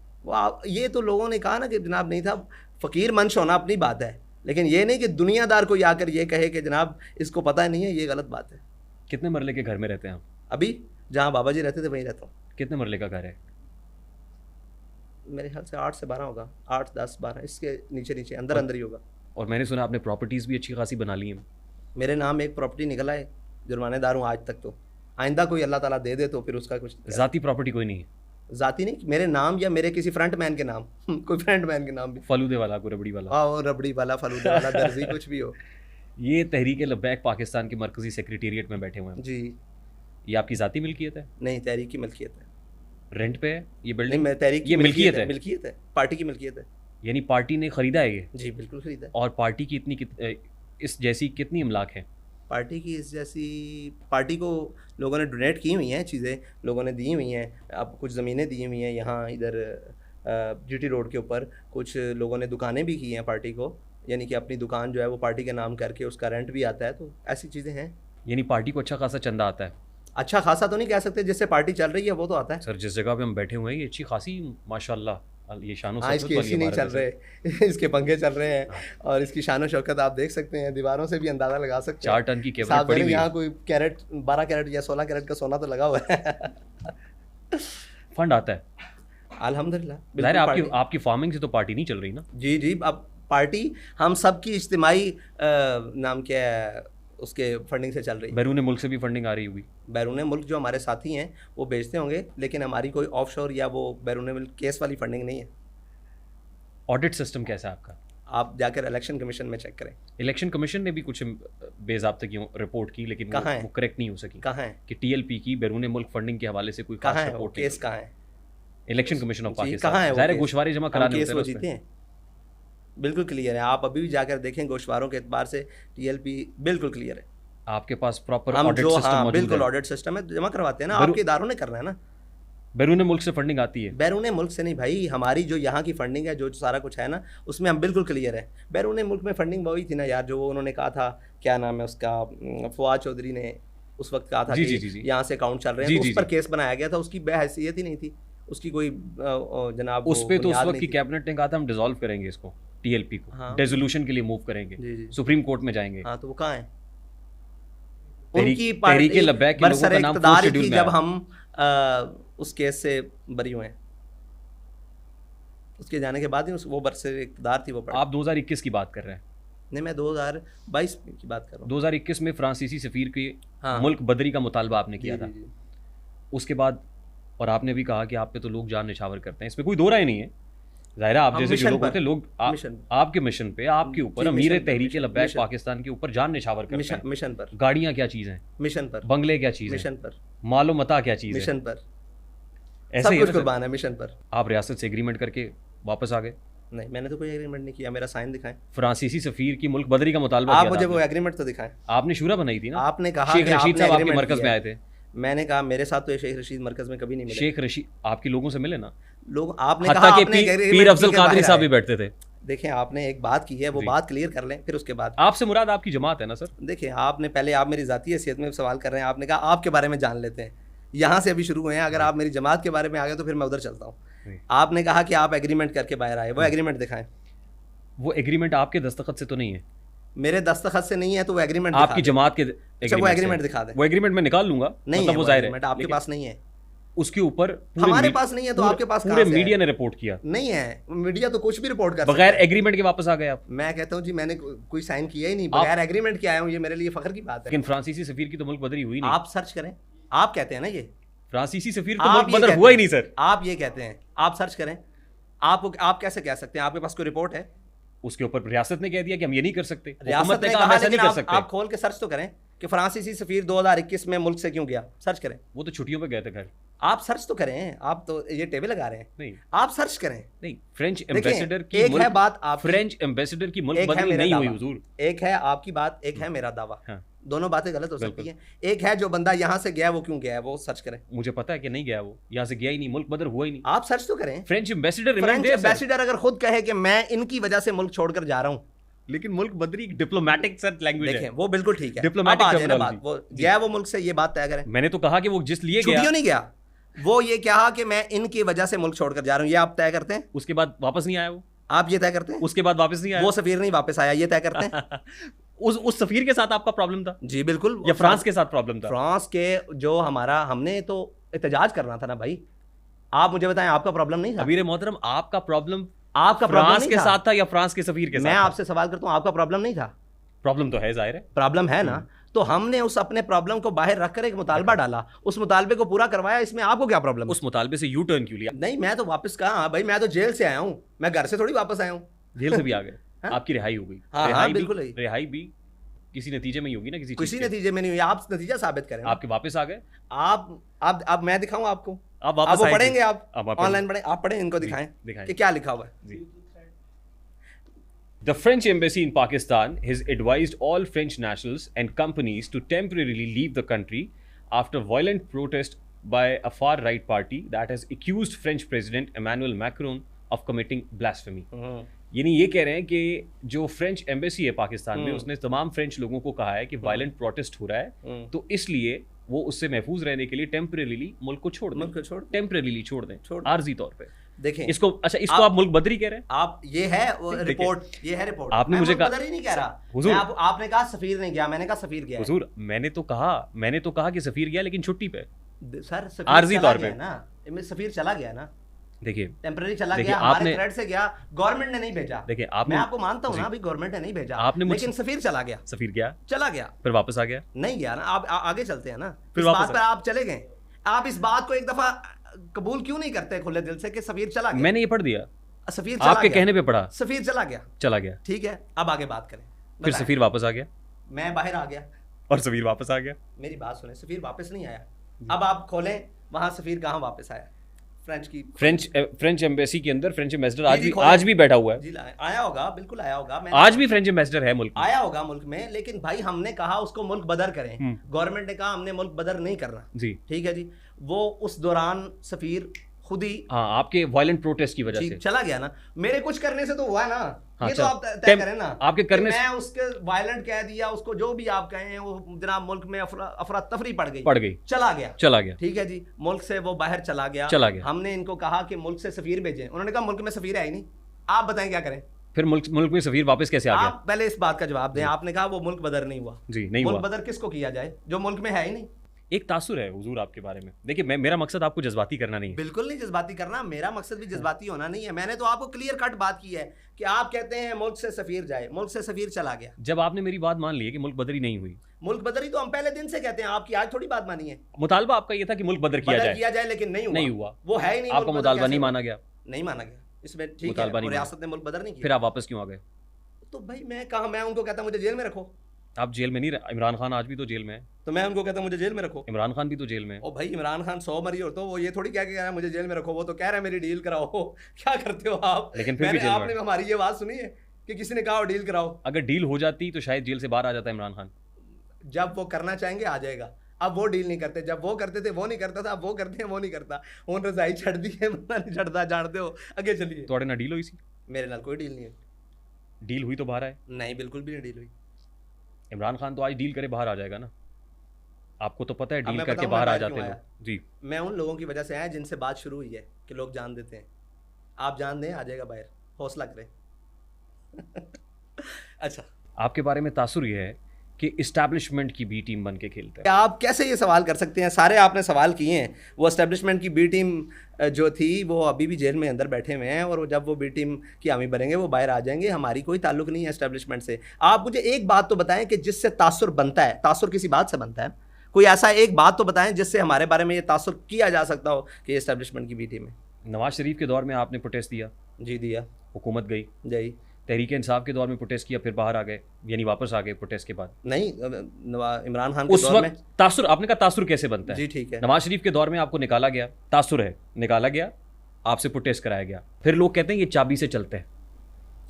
ये तो लोगों ने कहा ना कि जनाब नहीं था, फ़कीर मंश होना अपनी बात है, लेकिन ये नहीं कि दुनियादार कोई आकर ये कहे कि जनाब इसको पता नहीं है, ये गलत बात है। कितने मरले के घर में रहते हैं आप? अभी जहाँ बाबा जी रहते थे वहीं रहता हूँ। कितने मरले का घर है? मेरे ख्याल से 8 से 12 होगा, 8, 10, 12, इसके नीचे नीचे अंदर ही होगा। और मैंने सुना आपने प्रॉपर्टीज़ भी अच्छी खासी बना ली हैं। मेरे नाम एक प्रॉपर्टी निकला है, जुर्मानेदार हूँ आज तक। तो आइंदा कोई अल्लाह ताला दे दे तो फिर उसका कुछ ज़ाती प्रॉपर्टी कोई नहीं है? ज़ाती नहीं, मेरे नाम या मेरे किसी फ्रंट मैन के नाम कोई फ्रंट मैन के नाम भी, फलूदे वाला, कोई रबड़ी वाला? हाँ, रबड़ी वाला, फलूदा वाला, दर्जी, कुछ भी हो। ये तहरीक लब्बैक पाकिस्तान के मरकज़ी सेक्रेटेरिएट में बैठे हुए हैं। जी ये आपकी ज़ाती मिल्कियत है? नहीं, तहरीक की मिल्कियत है। रेंट पे है ये नहीं, बिल्डिंग? मैं तहरीक की ये मिल्कियत है? मिल्कियत है, पार्टी की मिल्कियत है। यानी पार्टी ने ख़रीदा है ये? जी बिल्कुल खरीदा है। और पार्टी की इस जैसी कितनी इमलाक है? पार्टी की इस जैसी, पार्टी को लोगों ने डोनेट की हुई हैं चीज़ें, लोगों ने दी हुई हैं। अब कुछ ज़मीनें दी हुई हैं यहाँ इधर जीटी रोड के ऊपर, कुछ लोगों ने दुकानें भी की हैं पार्टी को, यानी कि अपनी दुकान जो है वो पार्टी के नाम करके उसका रेंट भी आता है। तो ऐसी चीज़ें हैं। यानी पार्टी को अच्छा खासा चंदा आता है? अच्छा खासा तो नहीं कह सकते, जिससे पार्टी चल रही है वो तो आता है। सर जिस जगह पे हम बैठे हुए हैं ये अच्छी खासी माशाल्लाह, ये शानो हाँ, शौकत इसकी वाली एसी नहीं इमारत चल है रहे इसके पंखे चल रहे हैं, और इसकी शानो शौकत आप देख सकते हैं, दीवारों से भी अंदाज़ा लगा सकते हैं। 4 टन की केबल साहब पड़ी हुई यहाँ है। कोई कैरेट, 12 कैरेट या 16 कैरेट का सोना तो लगा हुआ है। फंड आता है? अल्हम्दुलिल्लाह। ज़ाहिर है बिल्कुल आपकी फार्मिंग से तो पार्टी नहीं चल रही ना? जी जी, अब पार्टी हम सब की इज्तिमाई नाम क्या है उसके फंडिंग से चल रही है। बैरून मुल्क से भी फंडिंग आ रही होगी? बैरून मुल्क जो हमारे साथी हैं वो बेचते होंगे, लेकिन हमारी कोई ऑफशोर या वो बैरून मुल्क केस वाली फंडिंग नहीं है। ऑडिट सिस्टम कैसा है आपका? आप जाकर इलेक्शन कमीशन में चेक करें। इलेक्शन कमीशन ने भी कुछ बेज़ाब्ते की रिपोर्ट की, लेकिन कहाँ है? वो करेक्ट नहीं हो सकी। कहाँ है? कि टीएलपी की बैरून मुल्क फंडिंग के हवाले से कोई कहाँ खास है वो रिपोर्ट केस? कहाँ है? इलेक्शन कमीशन ऑफ जी, पाकिस्तान कहाँ है वो ज़ाहिर है केस? गोशवारे जमा हम कराने केस होते वो हैं जीते उसमें। हैं, बिल्कुल क्लियर है। आप अभी भी जाकर देखें, गोशवारों के एतबार से टीएलपी बिल्कुल क्लियर है। आपके पास प्रॉपर हम ऑडिट जो, सिस्टम हाँ मौजूद बिल्कुल है? ऑडिट सिस्टम है, जमा करवाते हैं ना, बैरू- आपके इदारों ने करना है ना। बैरून मुल्क से फंडिंग आती है? बैरून मुल्क से नहीं भाई, हमारी जो यहाँ की फंडिंग है, जो सारा कुछ है ना, उसमें हम बिल्कुल क्लियर है। बैरून मुल्क में फंडिंग वही थी ना यार, जो वो उन्होंने कहा था, क्या नाम है उसका, फवाद चौधरी ने उस वक्त कहा था जी, कि जी, जी, जी। यहाँ से अकाउंट चल रहे जी, हैं, तो जी, उस पर जी। केस बनाया गया था। उसकी बेहैसियत ही नहीं थी, उसकी कोई जनाब उस पे तो उस बुनियाद वक्त नहीं की थी। कैबिनेट ने कहा था हम डिसॉल्व करेंगे इसको, टीएलपी को हाँ। रेजोल्यूशन के लिए मूव करेंगे, जी जी, सुप्रीम कोर्ट में जाएंगे। हाँ, तो वो कहाँ है? तहरीक- उनकी तहरीक लब्बैक के लोगों बरसर का नाम इक़्तिदार फोर्थ ही शेड्यूल थी में जब आया। हम उस केस से बरी हुए हैं। उसके जाने के बाद ही वो बरसर इक़्तिदार थी वो पड़ी। आप 2021 की बात कर रहे हैं? नहीं, मैं 2022 की बात कर रहा हूँ। 2021 में फ्रांसीसी सफीर के हाँ। मुल्क बदरी का मुतालबा आपने जी किया जी था। जी। उसके बाद और आपने भी कहा कि आप पे तो लोग जान निछावर करते हैं, इसमें कोई दो राय नहीं है। ज़ाहिर है आप हम जैसे जो मिशन लोग पर- होते हैं, लोग मिशन आपके मिशन पे, आपके ऊपर, जी, अमीर मिशन पर, तहरीक मिशन, लब्बैक मिशन। पाकिस्तान के ऊपर जान निछावर करते मिशन हैं। मिशन पर, गाड़ियाँ क्या चीज़ हैं, मिशन पर, बंगले क्या चीज़ है, मिशन पर, मालो मता क्या चीज़ है, मिशन पर, ऐसे सब ही है कुछ ना सर? कुर्बान है मिशन पर। आप रियासत से एग्रीमेंट करके वापस आ गए। नहीं, मैंने तो कोई एग्रीमेंट नहीं किया, मेरा साइन दिखाएं। फ्रांसीसी सफीर की मुल्क बदरी का मुतालबा आप किया मुझे था वो एग्रीमेंट तो दिखाएं। आपने शूरा बनाई थी ना? आपने कहा शेख कि रशीद आपने साहब आपके agreement मरकज में किया आए है। थे। मैंने कहा मेरे साथ तो शेख रशीद मरकज में कभी नहीं मिले। शेख रशीद आपके लोगों से मिले ना? लोग आपने हत्ता कहा के आपने agreement पीर की अफजल के कादरी बाहर साहब भी आए। बैठते थे। देखें, आपने एक बात की है, वो जी। बात क्लियर कर लें, फिर उसके बाद आपसे मुराद आपकी जमात है ना सर? देखिए, आपने पहले, आप मेरी ज़ाती हैसियत में सवाल कर रहे हैं, आपने कहा आपके बारे में जान लेते हैं। यहाँ से अभी शुरू हुए हैं, अगर आप मेरी जमात के बारे में आ गए तो फिर मैं उधर चलता जी। हूँ। आपने कहा कि आप एग्रीमेंट करके बाहर आए, वो एग्रीमेंट दिखाएं। वो एग्रीमेंट आपके दस्तखत से तो नहीं है? मेरे दस्तखत से नहीं है तो वो एग्रीमेंट आपकी जमात के अच्छा, वो एग्रीमेंट दिखा दें। वो एग्रीमेंट मैं निकाल लूंगा, नहीं मतलब है वो वो जाहिर है, एग्रीमेंट, आपके लेकिन पास नहीं है। उसके ऊपर हमारे पास नहीं है तो आपके पास पूरे कहाँ से है? मीडिया ने रिपोर्ट किया। नहीं है, मीडिया तो कुछ भी रिपोर्ट कर बगैर सकता है। एग्रीमेंट के वापस आ गए आप। मैं कहता हूँ जी, मैंने कोई साइन किया ही नहीं, बगैर एग्रीमेंट के आया हूँ, ये मेरे लिए फख्र की बात है। लेकिन फ्रांसीसी सफीर की तो मुल्क बदरी हुई नहीं। आप सर्च करें, आप कहते हैं ना ये, फ्रांसीसी सफीर तो आप मुल्क ये बदर कहते हुआ ही हैं। नहीं सर। आप ये कहते हैं, आप सर्च करें। आप कैसे कह सकते हैं? आपके पास कोई रिपोर्ट है? उसके ऊपर रियासत ने कह दिया कि हम ये नहीं कर सकते, रियासत हुकूमत ने कहा हम कहा, ऐसा लेकिन नहीं कर सकते। आप खोल के सर्च तो करें कि फ्रांसीसी सफीर 2021 में मुल्क से क्यों गया। सर्च करें, वो तो छुट्टियों पे गए थे घर। आप सर्च तो करें। आप तो ये टेबल लगा रहे हैं, नहीं आप सर्च करें। नहीं, फ्रेंच देखें, एम्बेसडर की एक है मुल्क, बात आप, फ्रेंच एम्बेसडर की मुल्क एक है बदरी मेरा नहीं हुई दावा। हुजूर। एक है आपकी बात, एक है मेरा दावा। हाँ। दोनों बातें गलत हो सकती हैं। एक है जो बंदा यहाँ से गया, वो क्यों गया है वो सर्च करें। मुझे पता है कि नहीं गया, वो यहाँ से गया ही नहीं, मुल्क बदर हुआ ही नहीं। आप सर्च तो करें। फ्रेंच एम्बेसडर फ्रेंच एम्बेसडर अगर खुद कहे कि मैं इनकी वजह से मुल्क छोड़कर जा रहा हूँ, लेकिन मुल्क बदरी एक डिप्लोमेटिक सर लैंग्वेज है। देखें वो बिल्कुल ठीक है, डिप्लोमेटिक अब आ जाए ना टर्मिनोलॉजी। बात, वो गया वो मुल्क से, ये बात तय करें। मैंने तो कहा कि वो जिस लिए गया, छुट्टियों नहीं गया, वो ये कहा कि मैं इनकी वजह से मुल्क छोड़कर जा रहा हूँ, ये आप तय करते हैं। उसके बाद वापस नहीं आया वो, आप ये तय करते हैं। उसके बाद वापस नहीं आया वो सफीर नहीं वापस आया, ये तय करते हैं। उस सफीर के साथ आपका प्रॉब्लम था जी बिल्कुल, या फ्रांस के साथ प्रॉब्लम था? फ्रांस के जो हमारा, हमने तो एहतजाज करना था ना भाई। आप मुझे बताएं, आपका प्रॉब्लम नहीं था? अमीर मोहतरम, आपका प्रॉब्लम आपका प्रॉब्लम फ्रांस नहीं के था? साथ था या फ्रांस के सफीर के साथ? मैं आपसे सवाल करता हूं, आपका प्रॉब्लम नहीं था? प्रॉब्लम तो है, जाहिर है प्रॉब्लम है ना। तो हमने उस अपने प्रॉब्लम को बाहर रखकर एक मुतालबा डाला, उस मुतालबे को पूरा करवाया, इसमें आपको क्या प्रॉब्लम? उस मुतालबे से यू टर्न क्यों लिया? नहीं, मैं तो वापस कहा भाई, मैं तो जेल से आया हूं, मैं घर से थोड़ी वापस आया हूं। जेल से भी आ गए, हाँ? आपकी रिहाई हो गई। हाँ, रिहाई भी- बिल्कुल है। रिहाई भी किसी नतीजे में ही होगी ना, किसी किसी चीज़ के। नतीजे में नहीं हुई, आप नतीजा साबित करें। आपके वापस आ गए, आप अब मैं दिखाऊं आपको? आप आप वापस वो आए थे। पढ़ेंगे, आप अब आप ऑनलाइन पढ़ें, आप पढ़ें, इनको दिखाएं दिखाएं। कि क्या लिखा हुआ है। जी। The French embassy in Pakistan has advised all French nationals and companies to temporarily leave the country after violent protest by a far-right party that has accused French President Emmanuel Macron of committing blasphemy. यानी ये कह रहे हैं कि जो French embassy है पाकिस्तान में, उसने तमाम फ्रेंच लोगों को कहा है कि वायलेंट प्रोटेस्ट हो रहा है, तो इसलिए वो उससे महफूज रहने के लिए टेम्परेरीली मुल्क को छोड़ दें। मुल्क को छोड़, टेम्परेरीली छोड़ दें, आर्जी तौर पे। देखें इसको, अच्छा, इसको आप मुल्क बदरी कह रहे हैं? आप, ये है वो रिपोर्ट, ये है रिपोर्ट। आपने मैं मुझे मुल्क बदर ही नहीं कह रहा हुजूर, आपने कहा सफीर नहीं गया, मैंने कहा सफीर गया। हुजूर, मैंने तो कहा कि सफीर गया, लेकिन छुट्टी पे, सर सफीर आर्जी चला तौर गया पे ना, सफीर चला गया ना, देखिए टेम्परेरी चला देखिए, गया, हमारे आपने थ्रेड से गया, गवर्नमेंट ने नहीं भेजा। देखिए मैं आपको मानता हूँ ना, अभी गवर्नमेंट ने नहीं भेजा, आपने लेकिन सफीर चला गया, सफीर गया, चला गया, फिर वापस आ गया, नहीं गया ना। आप आगे चलते हैं ना, फिर इस वापस बात पर आप चले गए। आप इस बात को एक दफा कबूल क्यों नहीं करते खुले दिल से कि सफीर चला गया? मैंने ये पढ़ दिया, सफीर चला आपके गया, कहने पे पढ़ा, सफीर चला गया, ठीक है। अब आगे बात करें। फिर सफीर वापस आ गया, मैं बाहर आ गया और सफीर वापस आ गया। मेरी बात सुने, सफीर वापस नहीं आया। अब आप खोलें वहां सफीर कहाँ वापस आया? फ्रेंच एम्बेसी के अंदर फ्रेंच एम्बेसडर जी, आज भी बैठा हुआ है। जी आया होगा, बिल्कुल आया होगा। आज भी फ्रेंच एम्बेसडर है मुल्क में, आया होगा मुल्क में, लेकिन भाई हमने कहा उसको मुल्क बदर करें, गवर्नमेंट ने कहा हमने मुल्क बदर नहीं करना। जी, ठीक है जी। वो उस दौरान सफीर खुद ही, हाँ, आपके वायलेंट प्रोटेस्ट की वजह से चला गया ना। मेरे कुछ करने से तो हुआ है ना, हाँ, ये तो आप तय करें ना। आपके करने मैं उसके वायलेंट कह दिया, उसको जो भी आप कहें, वो जनाब मुल्क में अफरा तफरी पड़ गई, चला गया। ठीक है जी, मुल्क से वो बाहर चला गया। हमने इनको कहा कि मुल्क से सफीर भेजें, उन्होंने कहा मुल्क में सफीर है ही नहीं। आप बताएं क्या करें? फिर मुल्क में सफीर वापस कैसे आ गया? आप पहले इस बात का जवाब दें। आपने कहा वो मुल्क बदर नहीं हुआ। जी, नहीं हुआ। मुल्क बदर किसको किया जाए जो मुल्क में है ही नहीं? एक तासुर है हुजूर आपके बारे में। देखिए, मेरा मकसद आपको जज्बाती करना नहीं है। बिल्कुल नहीं जज्बाती करना, मेरा मकसद भी जज्बाती होना नहीं है। मैंने तो आपको क्लियर कट बात की है कि आप कहते हैं मुल्क से सफीर जाए, मुल्क से सफीर चला गया। जब आपने मेरी बात मान ली है कि मुल्क बदरी नहीं हुई, मुल्क बदरी तो हम पहले दिन से कहते हैं, आपकी आज थोड़ी बात मानी है। मुतालबा आपका ये था कि मुल्क बदर किया जाए, लेकिन नहीं हुआ। वो है ही नहीं, आपका मुतालबा नहीं माना गया, नहीं माना गया। इसमें ठीक है, रियासत ने मुल्क बदर नहीं किया। फिर आप वापस क्यों आ गए? तो भाई मैं उनको कहता मुझे जेल में रखो। आप जेल में नहीं रहे। इमरान खान आज भी तो जेल में है, तो मैं उनको कहता मुझे जेल में रखो। इमरान खान भी तो जेल में है। ओ भाई, इमरान खान 100 मरी हो तो वो ये थोड़ी क्या कह रहा है मुझे जेल में रखो, वो तो कह रहा है मेरी डील कराओ। क्या करते हो आप? लेकिन फिर भी आपने हमारी ये बात सुनी है कि किसी ने कहा डील कराओ? अगर डील हो जाती तो शायद जेल से बाहर आ जाता इमरान खान। जब वो करना चाहेंगे आ जाएगा। अब वो डील नहीं करते, जब वो करते थे वो नहीं करता था, अब वो करते हैं वो नहीं करता। उन रजाई छड़ दी है, नहीं छड़ता, जानते हो। आगे चलिए। थोड़े ना डील हुई सी? मेरे नाल कोई डील नहीं है। डील हुई तो बाहर आए? नहीं, बिल्कुल भी नहीं डील हुई। इमरान खान तो आज डील करे बाहर आ जाएगा ना। आपको तो पता है डील करके बाहर आ जाते हैं लोग। जी, मैं उन लोगों की वजह से आया जिनसे बात शुरू हुई है कि लोग जान देते हैं। आप जान दें, आ जाएगा बाहर, हौसला करें। अच्छा, आपके बारे में तासुर ये है कि इस्टेब्लिशमेंट की बी टीम बन के खेलते हैं। आप कैसे ये सवाल कर सकते हैं? सारे आपने सवाल किए हैं। वो इस्टेब्लिशमेंट की बी टीम जो थी वो अभी भी जेल में अंदर बैठे हुए हैं, और जब वो बी टीम की हामी बनेंगे वो बाहर आ जाएंगे। हमारी कोई ताल्लुक नहीं है इस्टेब्लिशमेंट से। आप मुझे एक बात तो बताएं कि जिससे तासुर बनता है। तासुर किसी बात से बनता है, कोई ऐसा एक बात तो बताएं जिससे हमारे बारे में ये तासुर किया जा सकता हो कि ये इस्टेब्लिशमेंट की बी टीम है। नवाज शरीफ के दौर में आपने प्रोटेस्ट दिया? जी दिया। हुकूमत गई। जी। तहरीक इंसाफ के दौर में प्रोटेस्ट किया, फिर बाहर आ गए, यानी वापस आ गए प्रोटेस्ट के बाद? नहीं, इमरान खान के उस दौर में वक्त तासुर, आपने कहा तासुर कैसे बनता है? जी ठीक है। नवाज शरीफ के दौर में आपको निकाला गया, तासुर है, निकाला गया, आपसे प्रोटेस्ट कराया गया, फिर लोग कहते हैं ये चाबी से चलते हैं।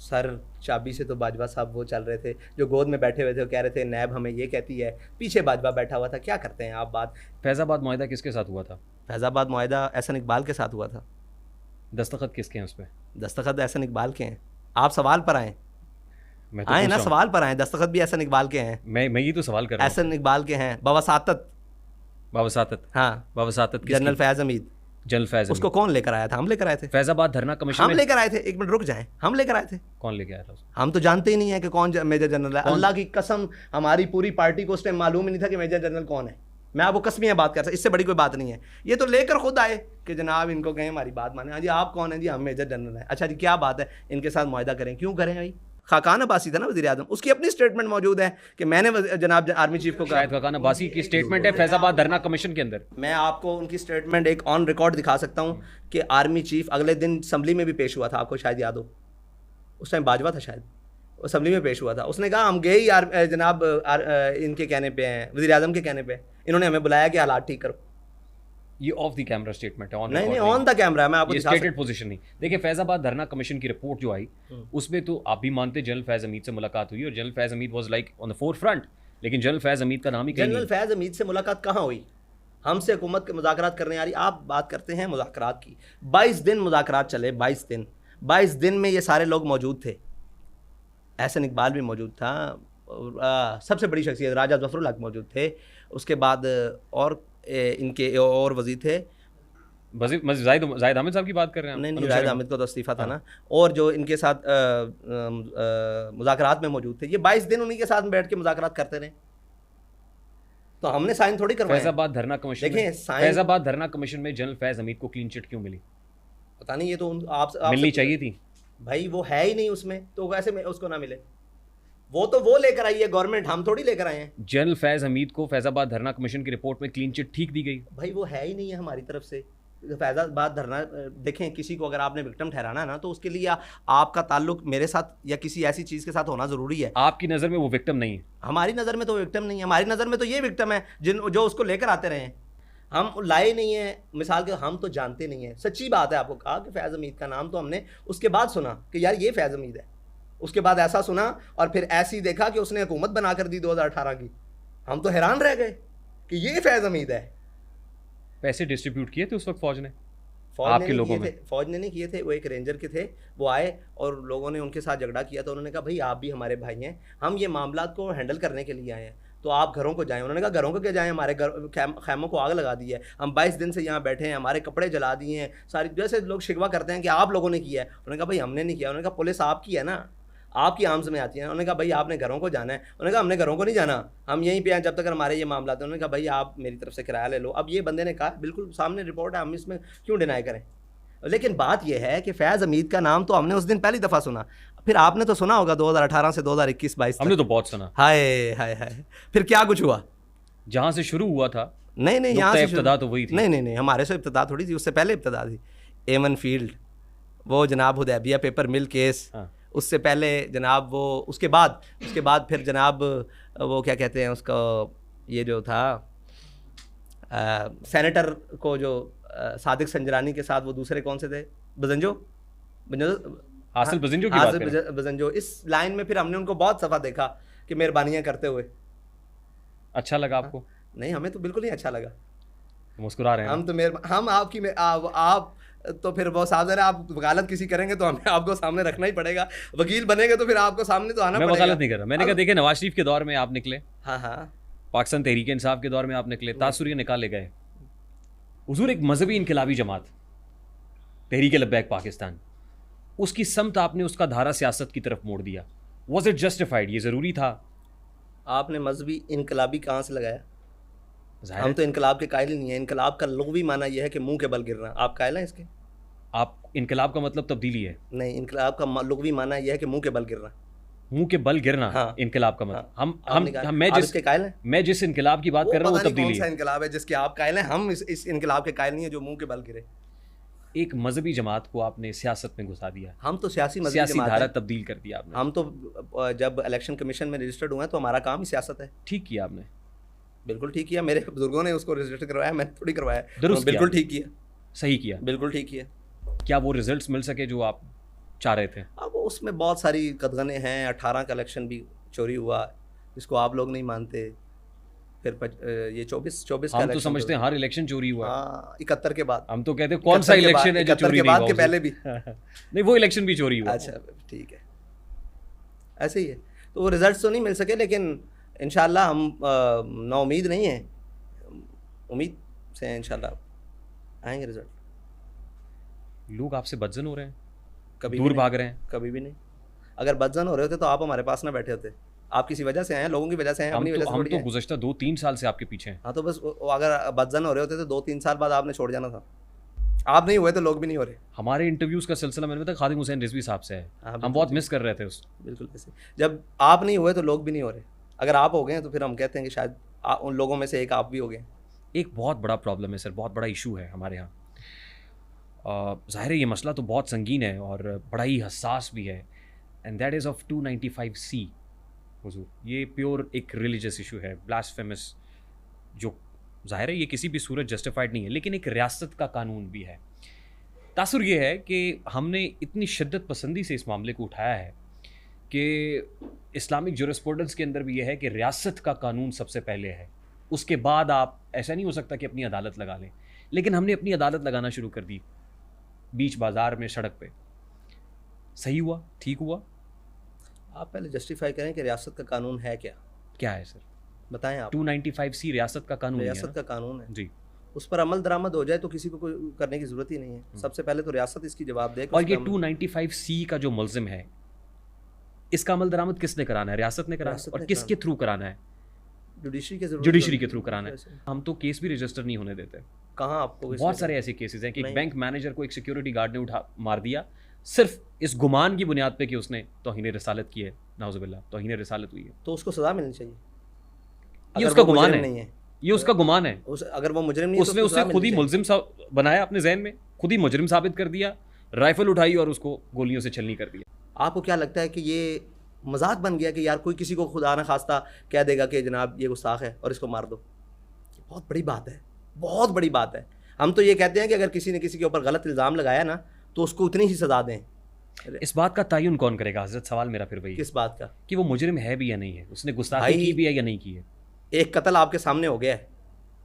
सर चाबी से तो बाजवा साहब वो चल रहे थे, जो गोद में बैठे हुए थे, वो कह रहे थे नैब हमें ये कहती है, पीछे बाजवा बैठा हुआ था। क्या करते हैं आप बात। फैज़ाबाद मुआहिदा किसके साथ हुआ था? फैज़ाबाद मुआहिदा एहसन इकबाल के साथ हुआ था। दस्तखत किसके हैं उस पर? दस्तखत एहसन इकबाल के हैं। आप सवाल पर आएँ, मैं तो आए पूछ ना, रहा हूँ। सवाल पर आएँ। दस्तखत भी एहसन इकबाल के हैं, मैं ये तो सवाल कर रहा हूँ। एहसन इकबाल के हैं। बवसातत, बावसातत। हाँ, बावसातत जनरल फैज़ हमीद। जनरल फैज़ उसको कौन लेकर आया था? हम लेकर आए थे। फैज़ाबाद धरना कमीशन हम में लेकर आए थे। एक मिनट रुक जाएं, हम लेकर आए थे। कौन लेके आया था उसको? हम तो जानते ही नहीं है कि कौन मेजर जनरल है। अल्लाह की कसम, हमारी पूरी पार्टी को उस टाइम मालूम ही नहीं था कि मेजर जनरल कौन है। मैं आपको कसमियाँ बात कर सकता, इससे बड़ी कोई बात नहीं है। ये तो लेकर खुद आए कि जनाब इनको कहें हमारी बात माने। हाँ जी, आप कौन है जी? हम मेजर जनरल हैं। अच्छा जी, क्या बात है, इनके साथ मुआहिदा करें। क्यों करें भाई? खाकान अब्बासी था ना वज़ीर आज़म, उसकी अपनी स्टेटमेंट मौजूद है कि मैंने जनाब आर्मी चीफ को कहा। शायद खाकान अब्बासी की स्टेटमेंट है फैज़ाबाद धरना कमीशन के अंदर। मैं आपको उनकी स्टेटमेंट एक ऑन रिकॉर्ड दिखा सकता हूँ कि आर्मी चीफ अगले दिन असम्बली में भी पेश हुआ था। आपको शायद याद हो, उस टाइम बाजवा था शायद, असम्बली में पेश हुआ था। उसने कहा हम गए ही जनाब इनके कहने पे हैं, वज़ीर आज़म के कहने पे इन्होंने हमें बुलाया कि हालात ठीक करो। ये ऑफ द कैमरा स्टेटमेंट है, नहीं नहीं, ऑन द कैमरा है, मैं आपको ये दिखा स्टेटेड पोजीशन नहीं। देखिए, फैज़ाबाद धरना कमीशन की रिपोर्ट जो आई उसमें तो आप भी मानते जनरल फैज़ हमीद से मुलाकात हुई और general Faiz Hamid was like on the four front, लेकिन जनरल फैज़ हमीद का नाम ही कहीं जनरल नहीं। फैज़ हमीद से मुलाकात कहाँ हुई? हमसे हुकूमत के मुज़ाकरात करने आ रही। आप बात करते हैं मुज़ाकरात की। 22 दिन मुज़ाकरात चले, 22 दिन में ये सारे लोग मौजूद थे। एहसन इकबाल भी मौजूद था, सबसे बड़ी शख्सियत राजा ज़फ़रुल हक मौजूद थे। उसके बाद और इनके और वज़ीर थे। जाहिद हामिद साहब की बात कर रहे हैं? नहीं, जाहिद हामिद को तो इस्तीफ़ा था ना। और जो इनके साथ मुज़ाकरात में मौजूद थे, ये 22 दिन उन्हीं के साथ बैठ के मुज़ाकरात करते रहे। तो हमने साइन थोड़ी करवाए। फैज़ाबाद धरना कमीशन देखें, में साइन- फैज़ाबाद धरना कमीशन में जनरल फैज़ हमीद को क्लीन चिट क्यों मिली? पता नहीं, ये तो आप मिलनी चाहिए थी भाई, वो है ही नहीं उसमें, तो कैसे में उसको ना मिले? वो तो वो लेकर आई है गवर्नमेंट, हम थोड़ी लेकर आए हैं। जनरल फैज़ हमीद को फैज़ाबाद धरना कमीशन की रिपोर्ट में क्लीन चिट ठीक दी गई। भाई वो है ही नहीं है हमारी तरफ से। फैज़ाबाद धरना, देखें, किसी को अगर आपने विक्टिम ठहराना है ना, तो उसके लिए आपका ताल्लुक मेरे साथ या किसी ऐसी चीज़ के साथ होना ज़रूरी है। आपकी नज़र में वो विक्टिम नहीं है? हमारी नज़र में तो विक्टिम नहीं है, हमारी नज़र में तो ये विक्टिम है जो उसको लेकर आते रहे हैं। हम लाए नहीं है, मिसाल के हम तो जानते नहीं है। सच्ची बात है, आपको कहा कि फैज़ हमीद का नाम तो हमने उसके बाद सुना कि यार ये फैज़ हमीद है। उसके बाद ऐसा सुना और फिर ऐसी देखा कि उसने हुकूमत बना कर दी 2018 की। हम तो हैरान रह गए कि ये फैज़ हमीद है। पैसे डिस्ट्रीब्यूट किए थे उस वक्त फौज ने? फौज आपके ने नहीं लोगों किए में? थे, फौज ने नहीं किए थे, वो एक रेंजर के थे। वो आए और लोगों ने उनके साथ झगड़ा किया, तो उन्होंने कहा भाई आप भी हमारे भाई हैं, हम ये मामला को हैंडल करने के लिए आए हैं, तो आप घरों को जाएं। उन्होंने कहा घरों को क्या जाएं, हमारे घर खैमों को आग लगा दी है, हम 22 दिन से यहाँ बैठे हैं, हमारे कपड़े जला दिए हैं सारी। जैसे लोग शिकवा करते हैं कि आप लोगों ने किया है, उन्होंने कहा भाई हमने नहीं किया। उन्होंने कहा पुलिस आपकी है ना, आपकी आर्म्स में आती है। उन्होंने कहा भाई आपने घरों को जाना है। उन्होंने कहा हमने घरों को नहीं जाना, हम यहीं पे हैं जब तक हमारे ये मामला था। उन्होंने कहा भाई आप मेरी तरफ से किराया ले लो। अब ये बंदे ने कहा, बिल्कुल सामने रिपोर्ट है, हम इसमें क्यों डिनाई करें। लेकिन बात यह है कि फैज़ हमीद का नाम तो हमने उस दिन पहली दफ़ा सुना, फिर आपने तो सुना होगा 2018 से 2021-22 हमने तो बहुत सुना। हाय हाय हाय, फिर क्या कुछ हुआ? जहाँ से शुरू हुआ था, नहीं यहाँ से इब्तदा तो वही थी। नहीं, हमारे से इब्तदा थोड़ी थी, उससे पहले इब्तदा थी। एमन फील्ड, वो जनाब हुदैबिया पेपर मिल केस, उससे पहले जनाब वो, उसके बाद फिर जनाब वो क्या कहते हैं उसको, ये जो था सेनेटर को जो सादिक संजरानी के साथ वो दूसरे कौन से थे, बजंजो हासिल बजंजो की बात कर रहे हैं। बजंजो, इस लाइन में फिर हमने उनको बहुत सफ़ा देखा कि मेहरबानियाँ करते हुए। अच्छा लगा आपको? नहीं, हमें तो बिल्कुल नहीं अच्छा लगा। मुस्कुरा रहे हैं हम तो हम आपकी आप तो फिर वो साहब जरा, आप वकालत किसी करेंगे तो हमें आपको सामने रखना ही पड़ेगा। वकील बनेंगे तो फिर आपको सामने तो आना मैं पड़ेगा। वकालत नहीं कर रहा, मैंने कहा देखिए नवाज शरीफ के दौर में आप निकले, हाँ, पाकिस्तान तहरीक इंसाफ के दौर में आप निकले, तासुर निकाले गए। हुजूर, एक मजहबी इनकलाबी जमात तहरीक लब्बैक पाकिस्तान, उसकी समत आपने उसका धारा सियासत की तरफ मोड़ दिया। Was it justified? ये ज़रूरी था? आपने मजहबी इनकलाबी कहाँ से लगाया? ज़ाहिर हम तो इनकलाब के कायल ही नहीं है। इनकलाब का लुग़वी माना यह है कि मुंह के बल गिरना। आप कायल हैं इसके? आप इनकलाब का मतलब तब्दीली है? नहीं, इनकलाब का लुग़वी माना यह है कि मुंह के बल गिरना। मुंह के बल गिरना? हाँ, इनकलाब का मतलब? हाँ, मैं जिस इनकलाब की बात कर रहा हूँ वो तब्दीली है। कौन सा इनकलाब है जिसके आप कायल हैं? हम इस इनकलाब के कायल नहीं है जो मुंह के बल गिरे। एक मजहबी जमात को आपने सियासत में घुसा दिया, हम तो सियासी धारा तब्दील कर दिया आपने। हम तो जब इलेक्शन कमीशन में रजिस्टर्ड हुए हैं तो हमारा काम ही सियासत है। ठीक किया आपने, बिल्कुल ठीक किया। मेरे बुजुर्गों ने उसको रजिस्टर करवाया, मैंने थोड़ी करवाया। दुरुस्त बिल्कुल ठीक किया, सही किया। बिल्कुल ठीक किया। क्या वो रिजल्ट्स मिल सके जो आप चाह रहे थे? अब उसमें बहुत सारी कदगने हैं। 18 का इलेक्शन भी चोरी हुआ, जिसको आप लोग नहीं मानते। फिर ये 24 का हम तो इलेक्शन समझते हैं हर इलेक्शन चोरी हुआ है। हाँ, 71 के बाद। हम तो कहते हैं कौन सा 71 के बाद- इलेक्शन है जो 71 चोरी के नहीं बाद हुआ के उसे? पहले भी। नहीं, वो इलेक्शन भी चोरी हुआ। अच्छा, ठीक है, ऐसे ही है। तो वो रिजल्ट्स तो नहीं मिल सके, लेकिन इंशाल्लाह हम ना उम्मीद नहीं है, उम्मीद से हैं, इंशाल्लाह आएंगे रिजल्ट। लोग आपसे बदजन हो रहे हैं, कभी दूर भी भाग रहे हैं। नहीं, कभी भी नहीं। अगर बदजन हो रहे होते तो आप हमारे पास ना बैठे होते। आप किसी वजह से आए हैं, लोगों की वजह से आए हैं, अपनी वजह से हम थोड़ी तो आए हैं। गुज़श्ता 2-3 साल से आपके पीछे हैं। हाँ, तो बस अगर बदजन हो रहे होते तो 2-3 साल बाद आपने छोड़ जाना था। आप नहीं हुए तो लोग भी नहीं हो रहे। हमारे इंटरव्यूज का सिलसिला मैंने बताया खादिम हुसैन रिजवी साहब से है। हाँ, हम बिल्कुल बहुत जी। मिस कर रहे थे उस। बिल्कुल ऐसे। जब आप नहीं हुए तो लोग भी नहीं हो रहे। अगर आप हो गए हैं तो फिर हम कहते हैं कि शायद उन लोगों में से एक आप भी हो गए। एक बहुत बड़ा प्रॉब्लम है सर, बहुत बड़ा इशू है हमारे यहाँ। ज़ाहिर है ये मसला तो बहुत संगीन है और बड़ा ही हसास भी है, and that is of 295C। हुजूर, ये प्योर एक रिलीजियस इशू है, ब्लास्फेमस, जो ज़ाहिर है ये किसी भी सूरत जस्टिफाइड नहीं है, लेकिन एक रियासत का कानून भी है। तासुर ये है कि हमने इतनी शिद्दत पसंदी से इस मामले को उठाया है कि इस्लामिक जुरिस्प्रूडेंस के अंदर भी ये है कि रियासत का कानून सबसे पहले है, उसके बाद आप, ऐसा नहीं हो सकता कि अपनी अदालत लगा लें। लेकिन हमने अपनी अदालत लगाना शुरू कर दी बीच बाज़ार में, सड़क पे। सही हुआ? ठीक हुआ? आप पहले जस्टिफाई करें कि रियासत का कानून है क्या, क्या है सर? बताएं आप। 295C रियासत का कानून है रियासत का कानून है, जी। उस पर अमल दरामद हो जाए तो किसी को कोई करने की जरूरत ही नहीं है। सबसे पहले तो रियासत इसकी जवाब दे। और ये 295C का जो मुल्जिम है, इसका अमल दरामद किसने कराना है? रियासत ने कराना है। रियासत और ने किसके थ्रू कराना है? जुडिशरी के जरूरत जुडिशरी के थ्रू कराना है। हम तो केस भी रजिस्टर नहीं होने देते। कहाँ आपको बहुत सारे ऐसे केसेस हैं कि एक नहीं। बैंक मैनेजर को एक सिक्योरिटी गार्ड ने मार दिया सिर्फ इस गुमान की बुनियाद पे कि उसने तौहीन रिसालत की है। नाउजुबिल्लाह, तौहीन रिसालत हुई है। तो उसको सजा मिलनी चाहिए। ये अगर उसका वो गुमान मुजरिम है, नहीं है, ये उसका गुमान है। अगर वो मुजरिम नहीं है तो उसने उसको उसे सजा खुद ही मिलनी मुल्जिम सा बनाया अपने जहन में, खुद ही मुजरिम साबित कर दिया, राइफल उठाई और उसको गोलियों से छलनी कर दिया। चाहिए। आपको क्या लगता है कि ये मजाक बन गया कि यार कोई किसी को खुदा ना खास्ता कह देगा कि जनाब ये गुस्ताख है और इसको मार दो? ये बहुत बड़ी बात है, बहुत बड़ी बात है। हम तो ये कहते हैं कि अगर किसी ने किसी के ऊपर गलत इल्ज़ाम लगाया ना तो उसको उतनी ही सजा दें। इस बात का तयन कौन करेगा हजरत? सवाल मेरा फिर वही है किस बात का? कि वो मुजरिम है भी या नहीं है, उसने गुस्ताखी भाई, की भी है या नहीं की है। एक कत्ल आपके सामने हो गया है,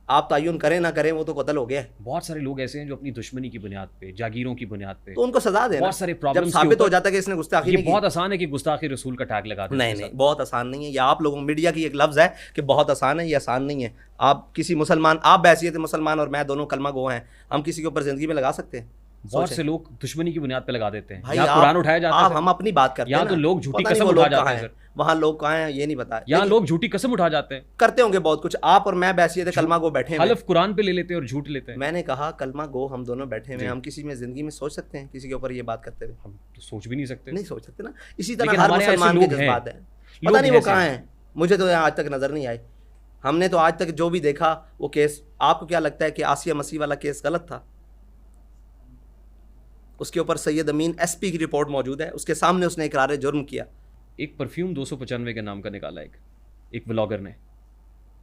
आप तयन करें ना करें वो तो कत्ल हो गया है। बहुत सारे लोग ऐसे हैं जो अपनी दुश्मनी की बुनियाद पे, जागीरों की बुनियाद पे, तो उनको सजा देना। बहुत सारे जब प्रॉब्लम्स के साबित हो ऊपर। जाता है कि इसने गुस्ताखी ये नहीं की। बहुत आसान है कि गुस्ताखी रसूल का टैग लगा दें नहीं उसके नहीं, बहुत आसान नहीं है। ये आप लोगों मीडिया की एक लफ्ज़ है कि बहुत आसान है, ये आसान नहीं है। आप किसी मुसलमान, आप बैसियत मुसलमान और मैं दोनों कलमा गो हैं, हम किसी के ऊपर ज़िंदगी में लगा सकते हैं? बहुत से लोग दुश्मनी की बुनियाद पे लगा देते हैं। भाई यहाँ आप- कुरान उठाया जाता आप है, हम अपनी बात करते हैं यहाँ ना। तो लोग झूठी पता नहीं कसम वो उठा लोग जाते कहाँ हैं हैं, सर। वहाँ लोग कहाँ हैं ये नहीं पता। यहाँ लेकिन लोग झूठी कसम उठा जाते हैं, करते होंगे बहुत कुछ। आप और मैं बैसियत कलमा गो बैठे हैं। हलफ कुरान पे ले लेते हैं और झूठ लेते हैं। मैंने कहा कलमा गो हम दोनों बैठे हुए जी। हैं, हम किसी में ज़िंदगी में सोच सकते हैं किसी के ऊपर ये बात करते हुए? हम तो सोच भी नहीं सकते। नहीं सोच सकते ना। इसी लेकिन तरह हर हमारे यहाँ ऐसे मुसलमान के लोग हैं। जज्बात हैं। लोग पता नहीं वो ऐसे कहाँ हैं। हैं, मुझे तो आज तक नज़र नहीं आए। हमने तो आज तक जो भी देखा वो केस, आपको क्या लगता है कि आसिया मसीह वाला केस गलत था? उसके ऊपर सैयद अमीन SP की रिपोर्ट मौजूद है, उसके सामने उसने इकरार जुर्म किया। एक परफ्यूम 295 के नाम का निकाला एक व्लॉगर ने,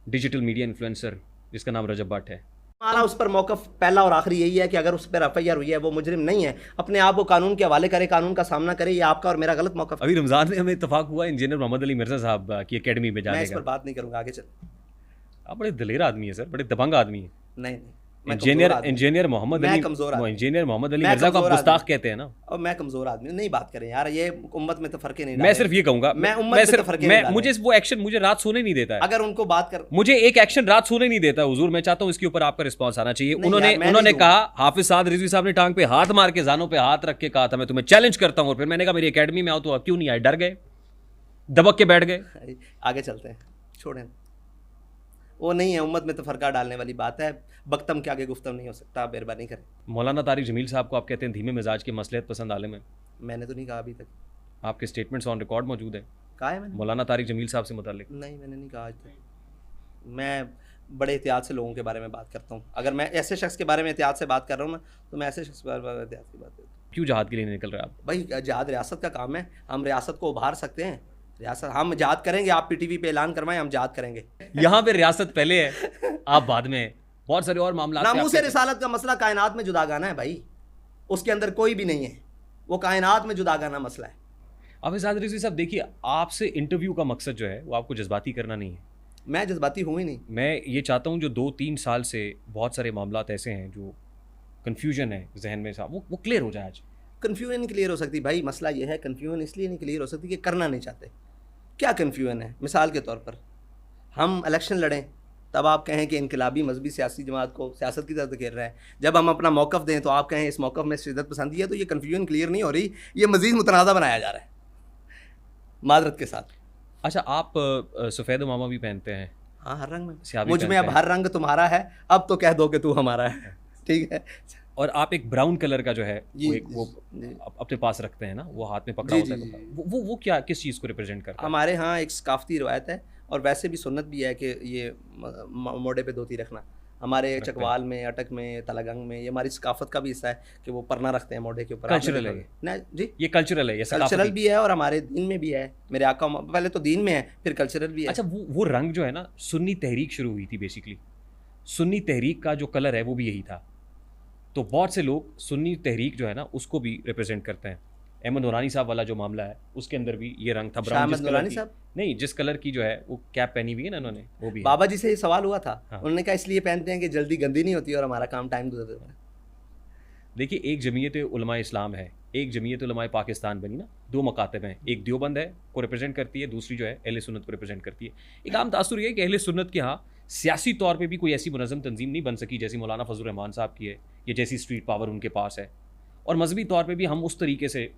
डिजिटल मीडिया इन्फ्लुएंसर जिसका नाम रजब भट्ट है। हमारा उस पर मौकफ पहला और आखिरी यही है कि अगर उस पर FIR हुई है, वो मुजरिम नहीं है, अपने आप को कानून के हवाले करे, कानून का सामना करे। ये आपका और मेरा गलत मौकफ है। अभी रमजान में हमें इत्तेफाक हुआ इंजीनियर मोहम्मद अली मिर्जा साहब की एकेडमी में मैं जाने इस पर का। बात नहीं करूंगा, आगे चल। आप बड़े दिलेर आदमी है सर, बड़े दबंग आदमी है। नहीं नहीं, मैं कमज़ोर आदमी हूं। इंजीनियर मोहम्मद मैं अली कमज़ोर आदमी। इंजीनियर मोहम्मद अली मैं मिर्जा को आप कमज़ोर गुस्ताख आदमी। कहते हैं ना। और मैं कमज़ोर आदमी हूं। नहीं बात करें यार, ये उम्मत में तो फर्क नहीं मैं डाले। सिर्फ ये कहूंगा, मैं उम्मत मैं में सिर्फ तो फर्क नहीं मैं डाले। मुझे वो एक्शन मुझे रात सोने नहीं देता है। अगर उनको बात कर, मुझे एक एक्शन रात सोने नहीं देता हुजूर। मैं चाहता हूं इसके ऊपर आपका रिस्पांस आना चाहिए। नहीं उन्होंने यार, मैं उन्होंने नहीं कहा, हाफिज साद रिजवी साहब ने टांग पे हाथ मार के, जानों पे हाथ रख के कहा था मैं तुम्हें चैलेंज करता हूं। और फिर मैंने कहा मेरी एकेडमी में आओ, तो क्यों नहीं आए? डर गए, दबक के बैठ गए। आगे चलते हैं, छोड़ें। वो नहीं है, उम्मत में तो फर्का डालने वाली बात है। बख्तम के आगे गुफ्तम नहीं हो सकता, आप मेहरबानी करें। मौलाना तारिक जमील साहब को आप कहते हैं धीमे मिजाज के मसलहत पसंद आलिम है। मैंने तो नहीं कहा अभी तक। आपके स्टेटमेंट्स ऑन रिकॉर्ड मौजूद है कहा है मैंने? मौलाना तारिक जमील साहब से मुतालिक। नहीं, मैंने नहीं कहा आज तक। मैं बड़े एहतियात से लोगों के बारे में बात करता हूँ। अगर मैं ऐसे शख्स के बारे में एहतियात से बात कर रहा हूँ ना, तो मैं ऐसे शख्स के बारे में एहतियात की बात करता हूँ। क्यों जहाद के लिए नहीं निकल रहे आप? भाई जहाद रियासत का काम है, हम रियासत को उभार सकते हैं। रियासत हम जहाद करेंगे, आप PTV पे ऐलान करवाएं, हम जहाद करेंगे। यहाँ पे रियासत पहले है, आप बाद में है। बहुत सारे और मामला नामूस रिसालत का मसला कायनात में जुदागाना है भाई, उसके अंदर कोई भी नहीं है। वो कायनात में जुदागाना मसला है। आफिज़ रिजवी साहब, देखिए, आपसे इंटरव्यू का मकसद जो है वो आपको जज्बाती करना नहीं है। मैं जज्बाती हूँ ही नहीं। मैं ये चाहता हूँ जो 2-3 साल से बहुत सारे मामलात ऐसे हैं जो कन्फ्यूजन है जहन में साहब, वो क्लियर हो जाए आज। कन्फ्यूजन नहीं क्लियर हो सकती भाई, मसला ये है, कन्फ्यूजन इसलिए नहीं क्लियर हो सकती कि करना नहीं चाहते। क्या कन्फ्यूजन है? मिसाल के तौर पर हम इलेक्शन लड़ें, तब आप कहें कि इनकलाबी मजहबी सियासी जमात को सियासत की तरफ धकेल रहा है। जब हम अपना मौक़िफ़ दें तो आप कहें इस मौक़िफ़ में शिद्दत पसंदी है। तो ये कन्फ्यूजन क्लियर नहीं हो रही, ये मज़ीद मुतनाज़ा बनाया जा रहा है मादरत के साथ। अच्छा, आप सफ़ेद उमामा भी पहनते हैं? हाँ, हर रंग में। सियाबी मुझ में पहनते अब हैं। हर रंग तुम्हारा है, अब तो कह दो कि तू हमारा है। ठीक है और आप एक ब्राउन कलर का जो है जी, वो एक वो जी। अपने पास रखते हैं ना, वो हाथ में पकड़ा जी, होता जी, है, जी। वो क्या, किस चीज़ को रिप्रेजेंट करता है? हमारे यहाँ एक सकाफ़ती रवायत है और वैसे भी सुन्नत भी है कि ये मोढ़े पे धोती रखना। हमारे रखते हैं। चकवाल में, अटक में, तलगंग में, ये हमारी सकाफ़त का भी हिस्सा है कि वो परना रखते हैं मोढ़े के ऊपर। आपने कल्चरल देखा है ये? ना जी, ये कल्चरल है, ये कल्चरल सकाफती। भी है और हमारे दीन में भी है। मेरे आका पहले तो दीन में है, फिर कल्चरल भी है। अच्छा, वो रंग जो है ना, सुन्नी तहरीक शुरू हुई थी बेसिकली। सुन्नी तहरीक का जो कलर है वो भी यही था। तो बहुत से लोग सुन्नी तहरीक जो है ना उसको भी रिप्रेजेंट करते हैं। अहमद नूरानी साहब वाला जो मामला है उसके अंदर भी ये रंग था, शाह ब्राउन, अहमद जिस कलर नूरानी की, साहब, नहीं, जिस कलर की जो है वो कैप पहनी हुई है ना उन्होंने, वो भी है। बाबा जी से ये सवाल हुआ था। हाँ। उन्होंने कहा इसलिए पहनते हैं कि जल्दी गंदी नहीं होती और हमारा काम टाइम गुजर देता है। देखिए, एक जमीयत उलमा इस्लाम है, एक जमीयत उलमा पाकिस्तान बनी ना, दो मकातब हैं, एक देवबंद है को रिप्रेजेंट करती है, दूसरी जो है अहले सुन्नत को रिप्रेजेंट करती है। एक आम तासुर ये है कि अहले सुन्नत के यहाँ सियासी तौर पे भी कोई ऐसी मुनज़्ज़म तंजीम नहीं बन सकी जैसी मौलाना फजल रहमान साहब की है, या जैसी स्ट्रीट पावर उनके पास है, और मजहबी तौर पे भी हम उस तरीके से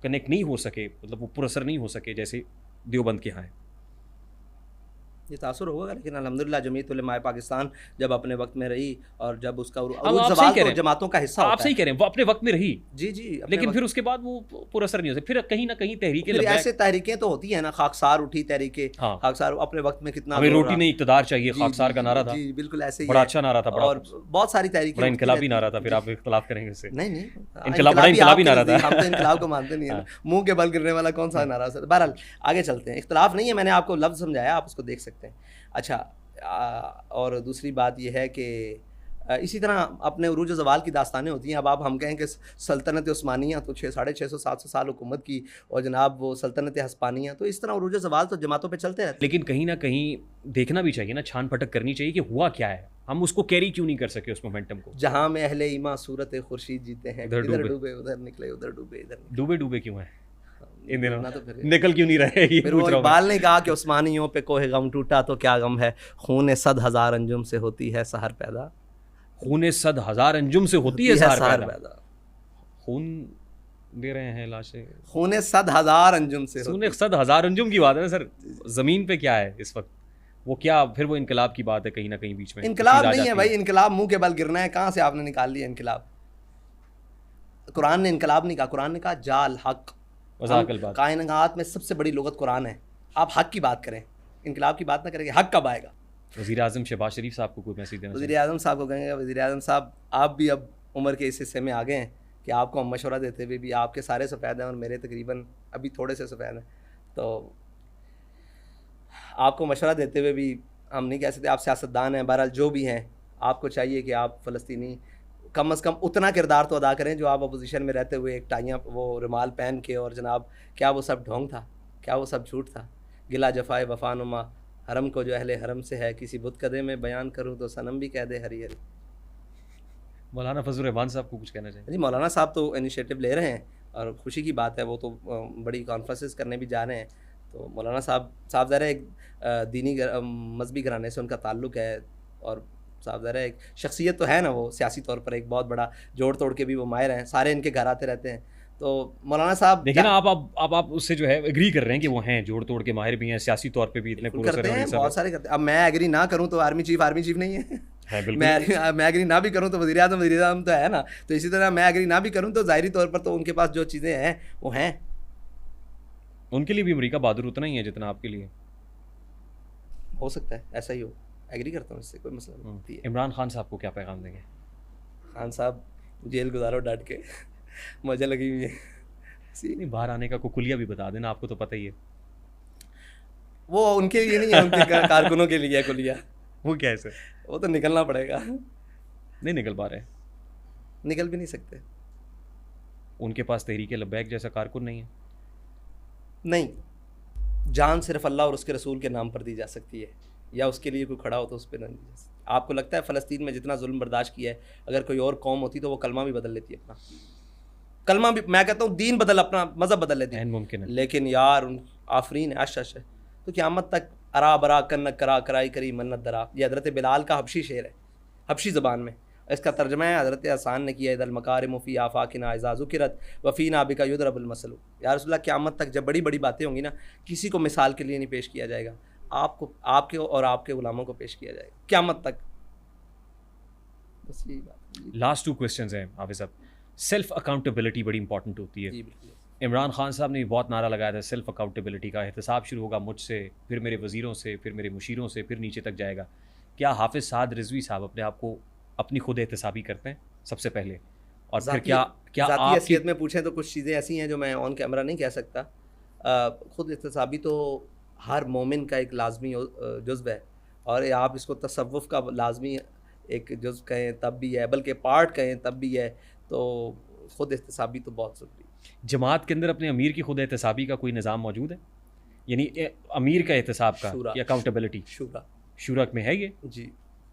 कनेक्ट नहीं हो सके, मतलब वो पुरअसर नहीं हो सके जैसे देवबंद के यहाँ है। ये तासुर होगा, लेकिन अल्हम्दुलिल्लाह जमीयत उलमा पाकिस्तान जब अपने वक्त में रही और जब उसका अब उरूज आप सही ज़वाल कह तो रहे हैं, जमातों का हिस्सा आप होता सही है। कह रहे हैं, वो अपने वक्त में रही, जी जी, अपने लेकिन वक्त- फिर उसके बाद वो पुरअसर नहीं हो सके। फिर कहीं ना कहीं तहरीक फिर ऐसे तहरीकें तो होती है ना, खाकसार उठी तहरीकें। हाँ, खाकसार अपने वक्त में कितना हमें जोर रोटी रहा। नहीं इक़्तिदार चाहिए, जी, खाकसार जी, का नारा था, जी बिल्कुल ऐसे ही बड़ा है। अच्छा नारा था, और बहुत सारी तहरीकें बड़ा उठती इनकलाबी रहती नारा हैं। था, फिर आप इख्तलाफ करेंगे उससे। नहीं नहीं, बड़ा इनकलाबी आपके नारा था। नज़दीक, हम तो इनकलाब को मानते नहीं है हाँ। ना। मुंह के बल गिरने वाला कौन सा नारा है? बहरहाल आगे चलते हैं। इख्तलाफ नहीं है, मैंने आपको लफ्ज़ समझाया, आप उसको देख सकते हैं। अच्छा, और दूसरी बात यह है कि इसी तरह अपने उरूज ज़वाल की दास्तानें होती हैं। अब हम कहें कि सल्तनत उस्मानिया तो 600-650-700 साल हुकूमत की, और जनाब वो सल्तनत हस्पानिया, तो इस तरह उरूज ज़वाल तो जमातों पे चलते रहते हैं। लेकिन कहीं ना कहीं देखना भी चाहिए ना, छान फटक करनी चाहिए कि हुआ क्या है, हम उसको कैरी क्यों नहीं कर सके उस मोमेंटम को। जहाँ में अहले ईमा सूरत खुर्शीद जीते हैं, इधर इधर डूबे। डूबे उधर निकले, उधर डूबे इधर निकले। डूबे डूबे क्यों है इन दिनों, ना तो फिर निकल क्यों नहीं रहे, ये फिर पूछ वो रहा हूँ मैं। इकबाल ने कहा कि उस्मानियों पे कोहे गम टूटा तो क्या गम है, खून 100,000 अंजुम से होती है सहर पैदा। खून 100,000 अंजुम से होती है सहर पैदा। खून दे रहे हैं लाशें, खून 100,000 अंजुम से खून होती है। 100,000 अंजुम की बात है ना सर। ज़मीन पे क्या है इस वक्त, वो क्या, फिर वो इनकलाब की बात है कहीं ना कहीं बीच में। इनकलाब चीज़ आ नहीं है जाती भाई, इनकलाब मुंह के बल गिरना है। कहाँ से आपने निकाल लिया इनकलाब? कुरान ने इनकलाब नहीं कहा, कुरान ने कहा जाल हक। वज़ाकल बात। कायनात में सबसे बड़ी लुगत कुरान है। आप हक की बात करें, इनकलाब की बात ना करेंगे। हक कब आएगा? वज़ीर आज़म शहबाज शरीफ साहब को कोई मैसेज देना वज़ीर आज़म साहब को कहेंगे, वज़ीर आज़म साहब आप भी अब उम्र के इस हिस्से में आ गए हैं कि आपको हम मशवरा देते हुए भी, आपके सारे सफ़ेद हैं और मेरे तकरीबन अभी थोड़े से सफ़ेद हैं, तो आपको मशवरा देते हुए भी हम नहीं कह सकते, आप सियासतदान हैं, बहरहाल जो भी हैं, आपको चाहिए कि आप फ़लस्तीनी कम अज़ कम उतना किरदार तो अदा करें जो आप अपोजिशन में रहते हुए एक टाइयाँ वो रुमाल पहन के, और जनाब क्या वो सब ढोंग था, क्या वो सब झूठ था? गिला जफ़ाए वफ़ानुमा हरम को जो अहले हरम से है, किसी बुत कदे में बयान करूँ तो सनम भी कह दे हरी हरी। मौलाना फजल रहमान साहब को कुछ कहना चाहिए। जी, मौलाना साहब तो इनिशिएटिव ले रहे हैं और खुशी की बात है, वो तो बड़ी कॉन्फ्रेंसेस करने भी जा रहे हैं। तो मौलाना साहब ज़ाहिर है एक दीनी मजहबी घराने से उनका ताल्लुक़ है, और ज़ाहिर है एक शख्सियत तो है ना, वो सियासी तौर पर एक बहुत बड़ा जोड़ तोड़ के भी वो माहिर हैं, सारे इनके घर आते रहते हैं। तो मौलाना साहब देखिए ना, आप उससे जो है एग्री कर रहे हैं कि वो हैं जोड़ तोड़ के माहिर भी हैं, सियासी तौर पे भी इतने पुरअसर करते हैं, हैं, और ये सब बहुत सारे करते हैं। अब मैं एग्री ना करूं तो आर्मी चीफ नहीं है। है। बिल्कुल। मैं एग्री ना भी करूं तो वज़ीर आज़म तो है ना। तो इसी तरह मैं एग्री ना भी करूं तो ज़ाहिरी तौर पर तो उनके पास जो चीज़ें हैं वो हैं। उनके लिए भी अमेरिका बहादुर उतना ही है जितना आपके लिए। हो सकता है ऐसा ही हो, एग्री करता हूँ, इससे कोई मसला नहीं है। इमरान खान साहब को क्या पैगाम देंगे? खान साहब जेल गुजारो डांट के, मजा लगी हुई है। नहीं, बाहर आने का कुलिया भी बता देना, आपको तो पता ही है। वो उनके लिए नहीं है, उनके कारकुनों के लिए है कुलिया। वो क्या है सर? वो तो निकलना पड़ेगा। नहीं निकल पा रहे, निकल भी नहीं सकते। उनके पास तहरीक लब्बैक जैसा कारकुन नहीं है। नहीं, जान सिर्फ अल्लाह और उसके रसूल के नाम पर दी जा सकती है, या उसके लिए कोई खड़ा हो तो उस पर ना दी जा सकती। आपको लगता है फ़लस्तीन में जितना जुल्म बर्दाश्त किया है, अगर कोई और कौम होती तो वो कलमा भी बदल लेती अपना, कलमा भी, मैं कहता हूँ दीन बदल, अपना मज़हब बदल लेती, मुमकिन है। लेकिन यार उन आफरीन अश तो क़यामत तक अरा बरा कन्न करा कराई करी मन्नत दरा। ये हज़रत बिलाल का हबशी शेर है, हबशी ज़बान में। इसका तर्जमा है हज़रत हसन ने किया, इदल मकारिम फ़ी आफ़ाकिना इज़ा ज़ुकिरत वफ़ीना बिका युदरबुल मसलू। या रसूलल्लाह, क़यामत तक जब बड़ी बड़ी बातें होंगी ना, किसी को मिसाल के लिए नहीं पेश किया जाएगा, आपको, आपके और आपके गुलामों को पेश किया जाएगा क़यामत तक। बस यही बात। लास्ट 2 क्वेश्चंस हैं हाफिज़ साहब। सेल्फ अकाउंटेबिलिटी बड़ी इंपॉर्टेंट होती है। जी बिल्कुल। इमरान खान साहब ने भी बहुत नारा लगाया था सेल्फ अकाउंटेबिलिटी का, एहतसाब शुरू होगा मुझसे, फिर मेरे वज़ीरों से, फिर मेरे मुशीरों से, फिर नीचे तक जाएगा। क्या हाफिज़ साद रिजवी साहब अपने आप को अपनी खुद एहतसाबी करते हैं सबसे पहले, और फिर क्या ज़ाती हैसियत में पूछें तो कुछ चीज़ें ऐसी हैं जो मैं ऑन कैमरा नहीं कह सकता। खुद एहतसाबी तो हर मोमिन का एक लाजमी जुज़्व है, और आप इसको तसव्वुफ़ का लाजमी एक जुज़्व कहें तब भी है, बल्कि पार्ट कहें तब भी है। तो खुद एहतसाबी तो बहुत ज़रूरी है। जमात के अंदर अपने अमीर की खुद एहतसाबी का कोई निज़ाम मौजूद है, यानी अमीर का एहतसाब का या अकाउंटेबिलिटी? शूरा में है ये? जी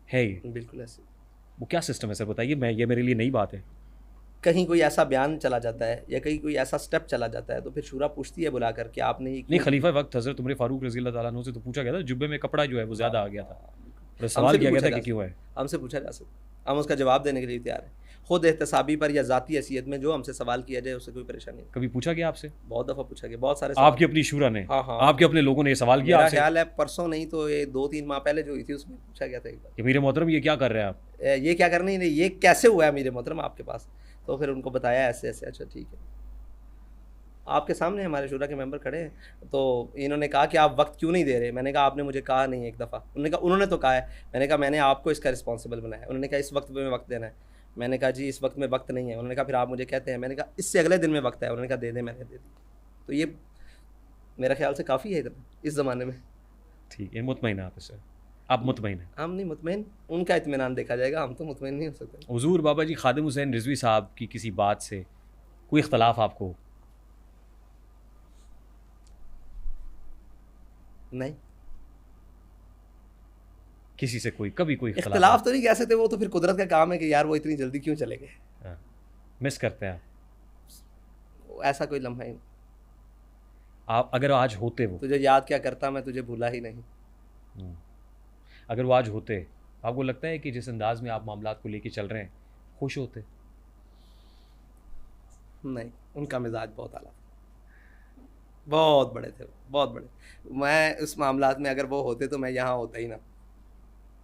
है ये बिल्कुल ऐसे। वो क्या सिस्टम है सर, बताइए। ये मेरे लिए नई बात है। कहीं कोई ऐसा बयान चला जाता है या कहीं कोई ऐसा स्टेप चला जाता है तो फिर शूरा पूछती है बुलाकर कि आपने ये नहीं, खलीफा वक्त हज़रत उमर फारूक रज़ी अल्लाह ताला अन्हु से तो पूछा गया था, जुब्बे में कपड़ा जो है वो ज़्यादा आ गया था, तो सवाल किया गया था कि क्यों है। हमसे पूछा जा सकता, हम उसका जवाब देने के लिए तैयार हैं। खुद एहतसाबी पर या ज़ाती हैसियत में जो हमसे सवाल किया जाए उससे कोई परेशानी नहीं। कभी पूछा गया आपसे? बहुत दफ़ा पूछा गया, बहुत सारे आपकी अपनी शूरा ने? हाँ हाँ, आपके अपने लोगों ने ये सवाल किया मेरा आपसे? ख्याल है परसों नहीं तो ये 2-3 माह पहले जो हुई थी उसमें पूछा गया था एक बार कि मेरे मोहतरम ये क्या कर रहे हैं आप? ये क्या करना नहीं, ये कैसे हुआ है मेरे मोहतरम आपके पास? तो फिर उनको बताया ऐसे ऐसे। अच्छा ठीक है, आपके सामने हमारे शूरा के मेंबर खड़े हैं, तो इन्होंने कहा कि आप वक्त क्यों नहीं दे रहे? मैंने कहा आपने मुझे कहा नहीं एक दफ़ा। उन्होंने तो कहा है, मैंने कहा मैंने आपको इसका रिस्पॉन्सिबल बनाया है। उन्होंने कहा इस वक्त में वक्त देना है, मैंने कहा जी इस वक्त में वक्त नहीं है। उन्होंने कहा फिर आप मुझे कहते हैं, मैंने कहा इससे अगले दिन में वक्त है। उन्होंने कहा दे दें, मैंने दे दी। तो ये मेरा ख्याल से काफ़ी है इतना इस ज़माने में। ठीक है, मुतमईन आप इससे? आप मुतमईन हैं? हम नहीं मुतमईन, उनका इत्मीनान देखा जाएगा, हम तो मुतमईन नहीं हो सकते। हुजूर बाबा जी खादिम हुसैन रिजवी साहब की किसी बात से कोई इख्तलाफ आपको? नहीं, किसी से कोई कभी कोई इख्तलाफ तो नहीं कह सकते, वो तो फिर कुदरत का काम है कि यार वो इतनी जल्दी क्यों चले गए। मिस करते हैं ऐसा कोई लम्हा ही नहीं। आप अगर आज होते वो, तुझे याद क्या करता मैं, तुझे भूला ही नहीं। अगर वो आज होते, आपको लगता है कि जिस अंदाज में आप मामलात को लेके चल रहे हैं खुश होते? नहीं, उनका मिजाज बहुत आला, बहुत बड़े थे, बहुत बड़े। मैं उस मामलात में अगर वो होते तो मैं यहाँ होता ही ना,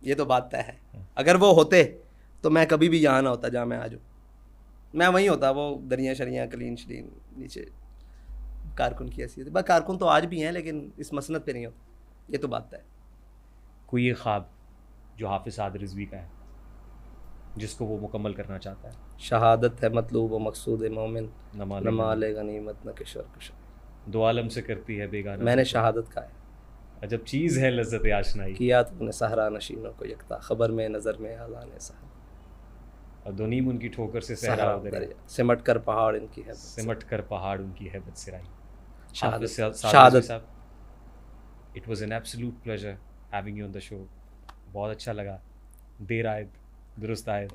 ये तो बात तय है। अगर वो होते तो मैं कभी भी यहाँ ना होता जहाँ मैं आज हूँ। मैं वहीं होता, वो दरिया शरियाँ कलीन शरीन नीचे कारकुन की हैसियत। बस कारकुन तो आज भी हैं लेकिन इस मसनद पे नहीं होता, ये तो बात है। कोई ये ख्वाब जो हाफिज़ साद रिजवी का है जिसको वो मुकम्मल करना चाहता है? शहादत है मतलूब व मकसूद मोमिन, नमाले नमाले गनीमत न किशोर कुशर, दो आलम से करती है बेगाना। मैंने शहादत का है, अजब चीज़ है लज्जत आशनाई, किया तुमने सहरा नशीनों को यकता, खबर में नज़र में आज़ान सहरा, और दोनीम उनकी ठोकर से सहरा उधर, सिमट कर पहाड़ इनकी है, सिमट कर पहाड़ उनकी हैबत सिराई। शहादत। It was an absolute pleasure having you on the show. बहुत अच्छा लगा, देर आए दुरुस्त आए,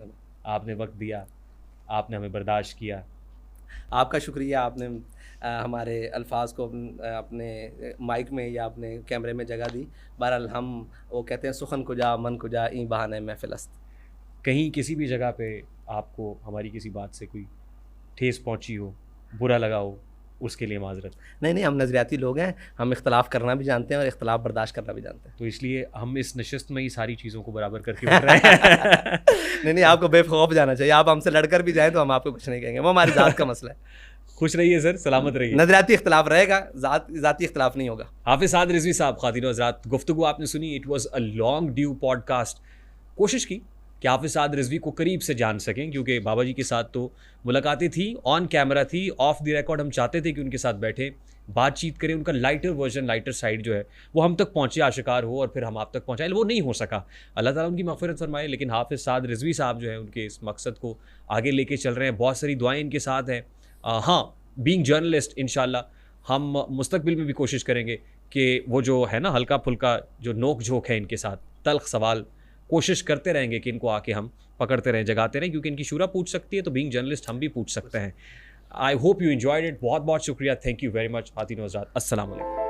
आपने वक्त दिया, आपने हमें बर्दाश्त किया। आपका शुक्रिया, आपने हमारे अल्फाज को अपने माइक में या अपने कैमरे में जगह दी। बहरहाल हम वो कहते हैं सुखन कुजा मन कुजा ई बहाने महफिलस्त। कहीं किसी भी जगह पे आपको हमारी किसी बात से कोई ठेस पहुंची हो, बुरा लगा हो, उसके लिए माजरत। नहीं, हम नज़रियाती लोग हैं, हम इख्तलाफ करना भी जानते हैं और इख्तलाफ बर्दाश्त करना भी जानते हैं। तो इसलिए हम इस नशिस्त में ही सारी चीज़ों को बराबर करके बढ़ रहे हैं। नहीं, आपको बेखौफ जाना चाहिए। आप हमसे लड़कर भी जाएं तो हम आपको कुछ नहीं कहेंगे, वो हमारी ज़ात का मसला है। खुश रहिए सर, सलामत रहिए। नज़रियाती इख्तलाफ रहेगा, ज़ाती इख्तलाफ नहीं होगा। हाफिज़ साद रिजवी साहब, ख़ातिन हज़रात, गुफ्तगू आपने सुनी। It was a long due podcast. कोशिश की कि हाफिज़ साद रिजवी को करीब से जान सकें, क्योंकि बाबा जी के साथ तो मुलाकातें थी, ऑन कैमरा थी, ऑफ द रिकॉर्ड हम चाहते थे कि उनके साथ बैठे, बातचीत करें, उनका लाइटर वर्जन, लाइटर साइड जो है वो हम तक पहुँचे, आशिकार हो, और फिर हम आप तक पहुँचाए। वो नहीं हो सका, अल्लाह ताला उनकी मग़फ़िरत फरमाए। लेकिन हाफिज़ साद रिजवी साहब जो है उनके इस मकसद को आगे लेके चल रहे हैं, बहुत सारी दुआएँ इनके साथ हैं। हाँ, बीइंग जर्नलिस्ट इंशाल्लाह हम मुस्तकबिल में भी कोशिश करेंगे कि वो जो है ना हल्का फुल्का जो नोक झोंक है इनके साथ, तल्ख सवाल, कोशिश करते रहेंगे कि इनको आके हम पकड़ते रहें, जगाते रहें, क्योंकि इनकी शूरा पूछ सकती है तो बीइंग जर्नलिस्ट हम भी पूछ सकते हैं। I hope you enjoyed it. बहुत बहुत शुक्रिया, थैंक यू वेरी मच। ख़वातीन व हज़रात, अस्सलाम वालेकुम।